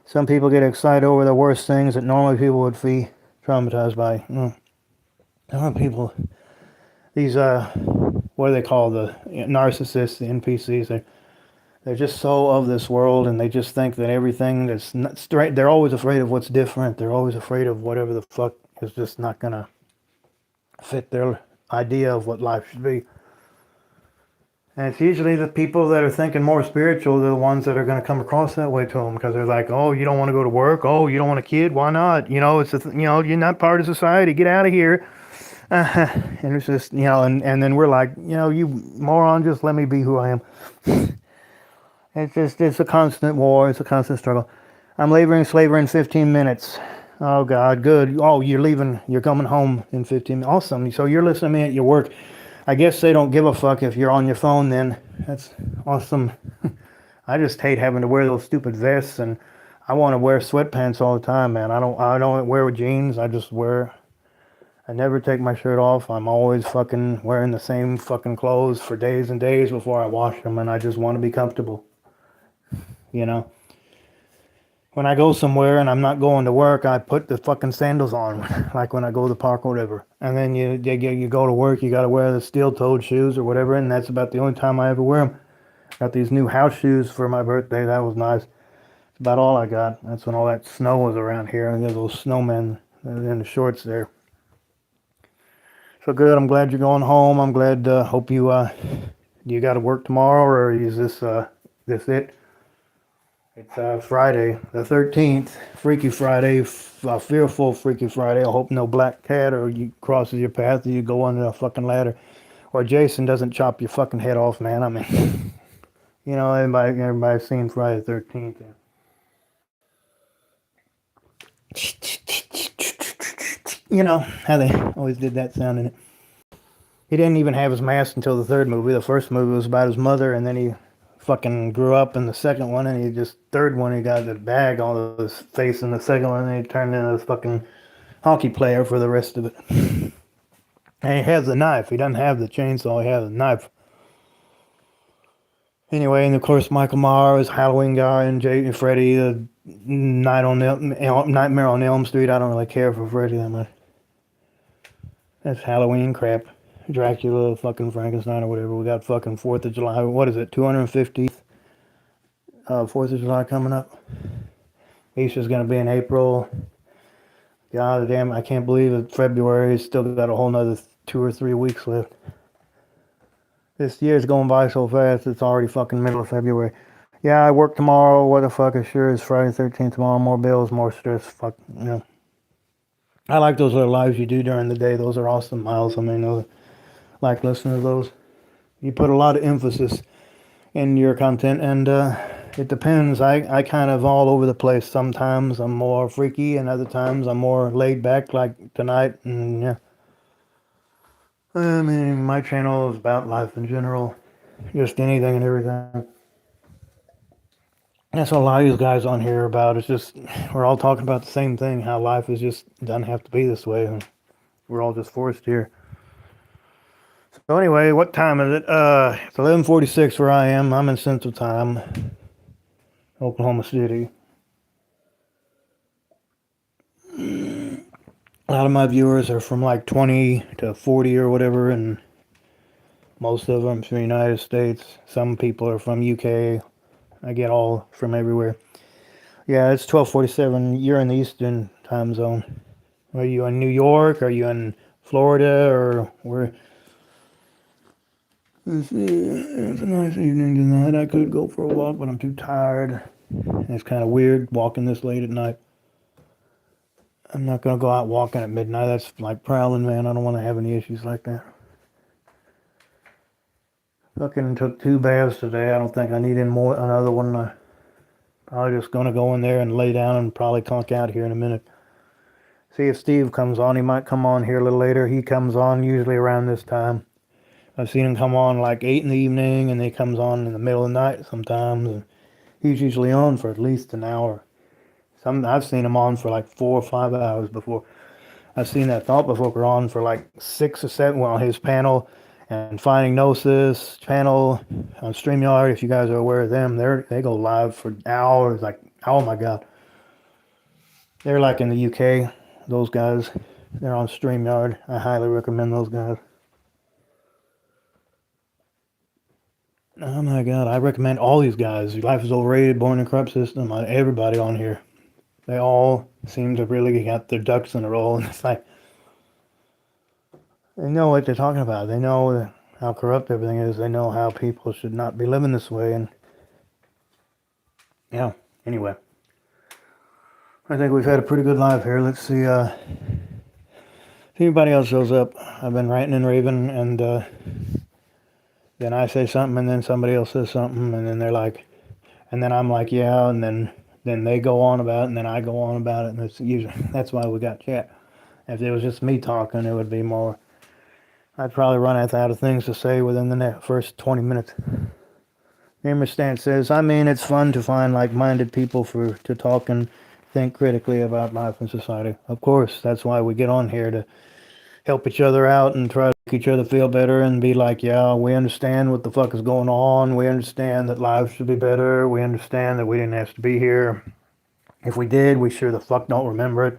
Some people get excited over the worst things that normally people would be traumatized by. A lot of people, these what do they call the narcissists, the NPCs? They're just so of this world, and they just think that everything that's not straight. They're always afraid of what's different. They're always afraid of whatever the fuck is just not gonna fit their idea of what life should be. And it's usually the people that are thinking more spiritual, they're the ones that are going to come across that way to them, because they're like, oh, you don't want to go to work? Oh, you don't want a kid? Why not? You're not part of society. Get out of here. And it's just, and then we're like, you moron, just let me be who I am. It's a constant war. It's a constant struggle. I'm leaving slavery in 15 minutes. Oh, God, good. Oh, you're leaving. You're coming home in 15 minutes. Awesome. So you're listening to me at your work. I guess they don't give a fuck if you're on your phone then. That's awesome. I just hate having to wear those stupid vests, and I want to wear sweatpants all the time, man. I don't wear jeans. I never take my shirt off. I'm always fucking wearing the same fucking clothes for days and days before I wash them, and I just want to be comfortable. When I go somewhere and I'm not going to work, I put the fucking sandals on, like when I go to the park or whatever. And then you go to work, you got to wear the steel-toed shoes or whatever, and that's about the only time I ever wear them. Got these new house shoes for my birthday. That was nice. That's about all I got. That's when all that snow was around here. And there's those snowmen in the shorts there. So good. I'm glad you're going home. I'm glad. Hope you got to work tomorrow, or is this it? It's Friday, the 13th, Freaky Friday, fearful Freaky Friday. I hope no black cat or you crosses your path or you go under a fucking ladder. Or Jason doesn't chop your fucking head off, man. I mean, everybody's seen Friday the 13th. You know how they always did that sound in it. He didn't even have his mask until the third movie. The first movie was about his mother, and then he fucking grew up in the second one, and third one he got the bag on his face in the second one, and he turned into this fucking hockey player for the rest of it. And he has a knife. He doesn't have the chainsaw, he has a knife. Anyway, and of course Michael Myers, Halloween guy, and Freddy, the Nightmare on Elm Street. I don't really care for Freddy that much. That's Halloween crap. Dracula, fucking Frankenstein or whatever. We got fucking 4th of July. What is it? 250th 4th of July coming up. Easter's gonna be in April. God damn, I can't believe it. February. Still got a whole nother 2 or 3 weeks left. This year's going by so fast. It's already fucking middle of February. Yeah, I work tomorrow. What the fuck? It sure is Friday the 13th tomorrow. More bills, more stress. Fuck, I like those little lives you do during the day. Those are awesome, Miles. I mean, like listening to those. You put a lot of emphasis in your content, and it depends. I kind of all over the place. Sometimes I'm more freaky, and other times I'm more laid back, like tonight. And yeah, I mean, my channel is about life in general, just anything and everything. That's what a lot of these guys on here are about. It's just we're all talking about the same thing. How life is just doesn't have to be this way, and we're all just forced here. So anyway, what time is it? It's 11:46 where I am. I'm in Central Time, Oklahoma City. A lot of my viewers are from like 20 to 40 or whatever, and most of them from the United States. Some people are from UK. I get all from everywhere. Yeah, it's 12:47. You're in the Eastern Time Zone. Are you in New York? Are you in Florida? Or where? It's a nice evening tonight. I could go for a walk, but I'm too tired. It's kind of weird walking this late at night. I'm not going to go out walking at midnight. That's like prowling, man. I don't want to have any issues like that. Fucking took 2 baths today. I don't think I need another one. I'm probably just going to go in there and lay down and probably conk out here in a minute. See if Steve comes on. He might come on here a little later. He comes on usually around this time. I've seen him come on like 8 in the evening, and he comes on in the middle of the night sometimes. And he's usually on for at least an hour. I've seen him on for like 4 or 5 hours before. I've seen that Thought Provoker on for like 6 or 7. Well, his panel and Finding Gnosis channel on StreamYard. If you guys are aware of them, they go live for hours. Like, oh my God. They're like in the UK, those guys. They're on StreamYard. I highly recommend those guys. Oh my god, I recommend all these guys. Life is Overrated, Born in Corrupt System, everybody on here. They all seem to really got their ducks in a row, and it's like they know what they're talking about. They know how corrupt everything is. They know how people should not be living this way, and yeah. Anyway, I think we've had a pretty good live here. Let's see if anybody else shows up. I've been ranting and raving, and then I say something, and then somebody else says something, and then they're like, and then I'm like, yeah, and then they go on about it, and then I go on about it, and it's usually that's why we got chat. If it was just me talking, it would be more. I'd probably run out of things to say within the first 20 minutes. Gamer Stan says, I mean, it's fun to find like-minded people to talk and think critically about life and society. Of course, that's why we get on here, to help each other out and try to make each other feel better and be like, yeah, we understand what the fuck is going on. We understand that lives should be better. We understand that we didn't have to be here. If we did, we sure the fuck don't remember it.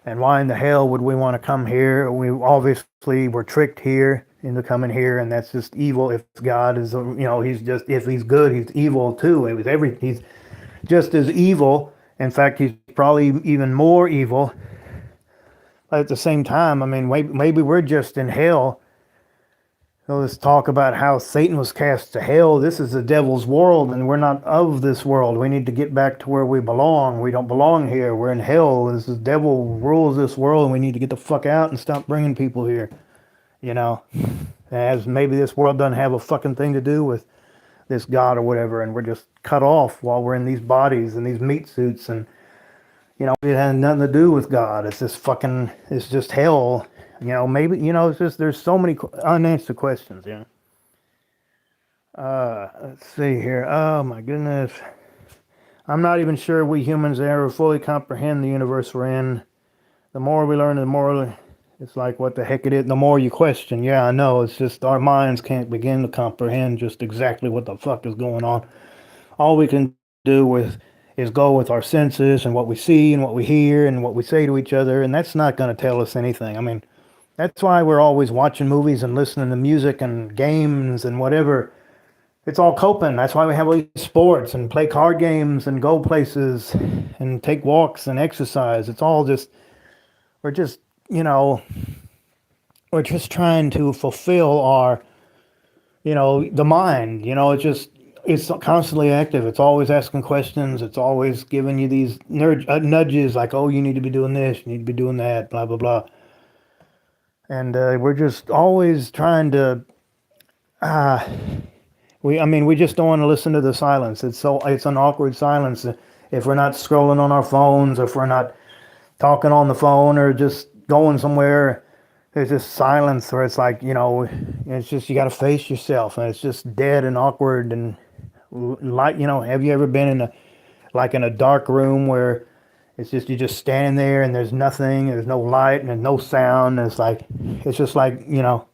And why in the hell would we want to come here? We obviously were tricked here into coming here, and that's just evil. If God is, if he's good, he's evil too. He's just as evil. In fact, he's probably even more evil. But at the same time, I mean, maybe we're just in hell. So let's talk about how Satan was cast to hell. This is the devil's world, and we're not of this world. We need to get back to where we belong. We don't belong here. We're in hell. The devil rules this world, and we need to get the fuck out and stop bringing people here. As maybe this world doesn't have a fucking thing to do with this God or whatever, and we're just cut off while we're in these bodies and these meat suits, and it has nothing to do with God. It's just hell. Maybe, it's just, there's so many unanswered questions, let's see here. Oh my goodness. I'm not even sure we humans ever fully comprehend the universe we're in. The more we learn, the more it's like, what the heck it is. The more you question. Yeah, I know. It's just our minds can't begin to comprehend just exactly what the fuck is going on. All we can do is go with our senses and what we see and what we hear and what we say to each other, and that's not going to tell us anything. I mean, that's why we're always watching movies and listening to music and games and whatever. It's all coping. That's why we have all these sports and play card games and go places and take walks and exercise. It's all just, we're just trying to fulfill our, the mind. It's constantly active. It's always asking questions. It's always giving you these nudges like, oh, you need to be doing this, you need to be doing that, blah, blah, blah. And we're just always trying to, we just don't want to listen to the silence. It's an awkward silence. If we're not scrolling on our phones, if we're not talking on the phone or just going somewhere, there's just silence where it's like, it's just, you got to face yourself, and it's just dead and awkward and light. Have you ever been in a dark room where it's just, you're just standing there and there's nothing, there's no light and there's no sound. And it's just like, it's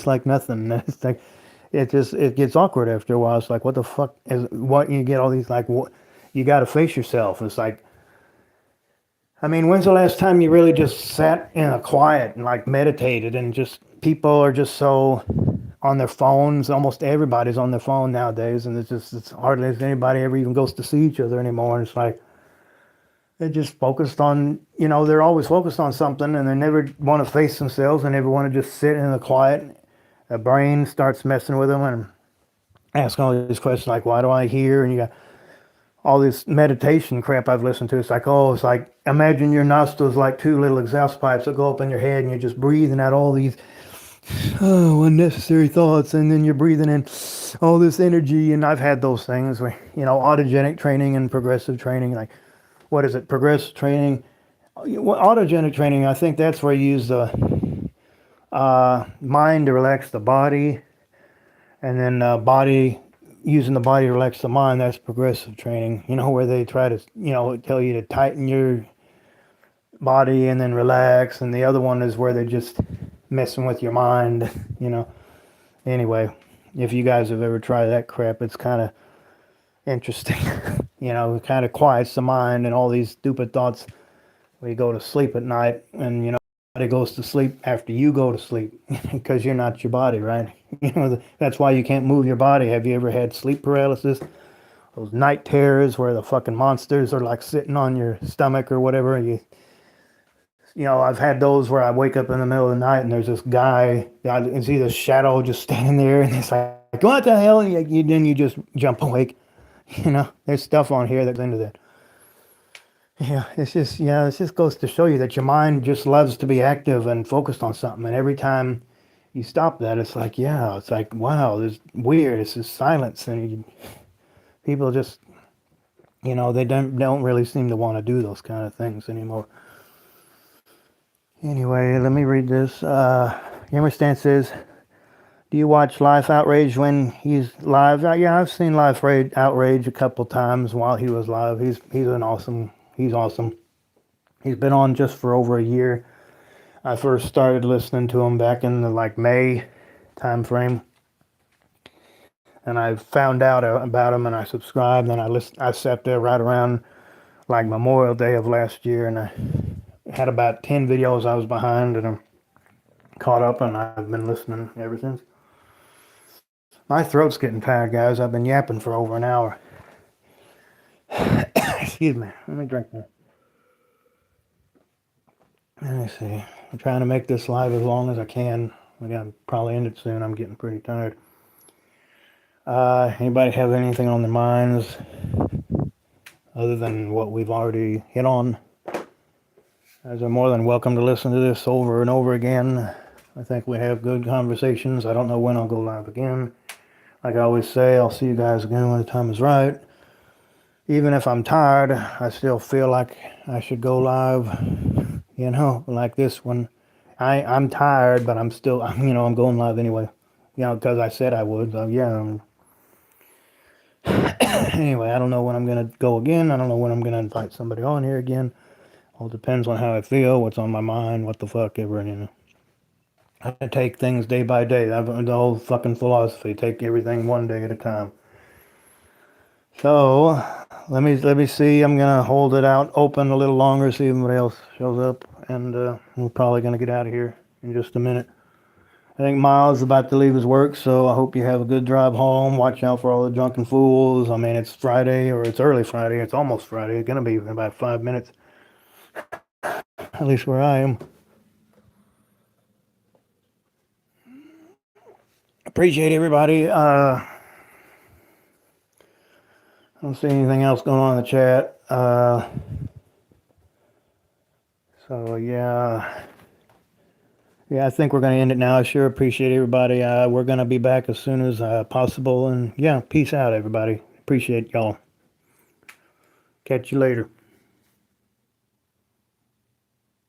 like nothing. It's like, it gets awkward after a while. It's like, what the fuck is what? You get all these, like, what, you got to face yourself. It's like, I mean, when's the last time you really just sat in a quiet and like meditated, and just, people are just so on their phones. Almost everybody's on their phone nowadays, and it's hardly anybody ever even goes to see each other anymore. And it's like, they're just focused on, they're always focused on something, and they never want to face themselves, and never want to just sit in the quiet. The brain starts messing with them and asking all these questions like, why do I hear? And you got all this meditation crap I've listened to. It's like, imagine your nostrils like two little exhaust pipes that go up in your head, and you're just breathing out all these unnecessary thoughts, and then you're breathing in all this energy. And I've had those things where, autogenic training and progressive training, like, what is it? Progressive training, autogenic training. I think that's where you use the mind to relax the body, and then using the body to relax the mind. That's progressive training. Where they try to, tell you to tighten your body and then relax. And the other one is where they're just messing with your mind. Anyway, if you guys have ever tried that crap, it's kind of interesting. You know, it kind of quiets the mind and all these stupid thoughts when you go to sleep at night. And, you know, body goes to sleep after you go to sleep because you're not your body, right? You know, that's why you can't move your body. Have you ever had sleep paralysis? Those night terrors where the fucking monsters are like sitting on your stomach or whatever. You know, I've had those where I wake up in the middle of the night and there's this guy, I can see the shadow just standing there, and it's like, what the hell? And then you just jump awake. You know, there's stuff on here that's into that. Yeah, it just goes to show you that your mind just loves to be active and focused on something. And every time you stop that, it's like, yeah, it's like, wow, this is weird. It's just silence. And people just, you know, they don't really seem to want to do those kind of things anymore. Anyway, let me read this. Gamerstan says, do you watch Life Outrage when he's live? Yeah, I've seen Life Outrage a couple times while he was live. He's awesome. He's awesome. He's been on just for over a year. I first started listening to him back in the like May time frame, and I found out about him and I subscribed and I sat there right around like Memorial Day of last year, and I had about 10 videos I was behind, and I'm caught up, and I've been listening ever since. My throat's getting tired, guys. I've been yapping for over an hour. Excuse me. Let me drink more. Let me see. I'm trying to make this live as long as I can. I gotta probably end it soon. I'm getting pretty tired. Anybody have anything on their minds other than what we've already hit on? Guys are more than welcome to listen to this over and over again. I think we have good conversations. I don't know when I'll go live again. Like I always say, I'll see you guys again when the time is right. Even if I'm tired, I still feel like I should go live. You know, like this one. I'm tired, but I'm going live anyway. You know, because I said I would. So yeah. Anyway, I don't know when I'm going to go again. I don't know when I'm going to invite somebody on here again. All depends on how I feel, what's on my mind, what the fuck ever, you know. I take things day by day. That's the whole fucking philosophy. Take everything one day at a time. So let me see. I'm gonna hold it out open a little longer, see if anybody else shows up, and we're probably gonna get out of here in just a minute. I think Miles is about to leave his work, so I hope you have a good drive home. Watch out for all the drunken fools. I mean, it's Friday, or it's early Friday. It's almost Friday. It's gonna be in about 5 minutes, at least where I am. Appreciate everybody. I don't see anything else going on in the chat. So yeah, I think we're going to end it now. I sure appreciate everybody. We're going to be back as soon as possible. And yeah, peace out, everybody. Appreciate y'all. Catch you later.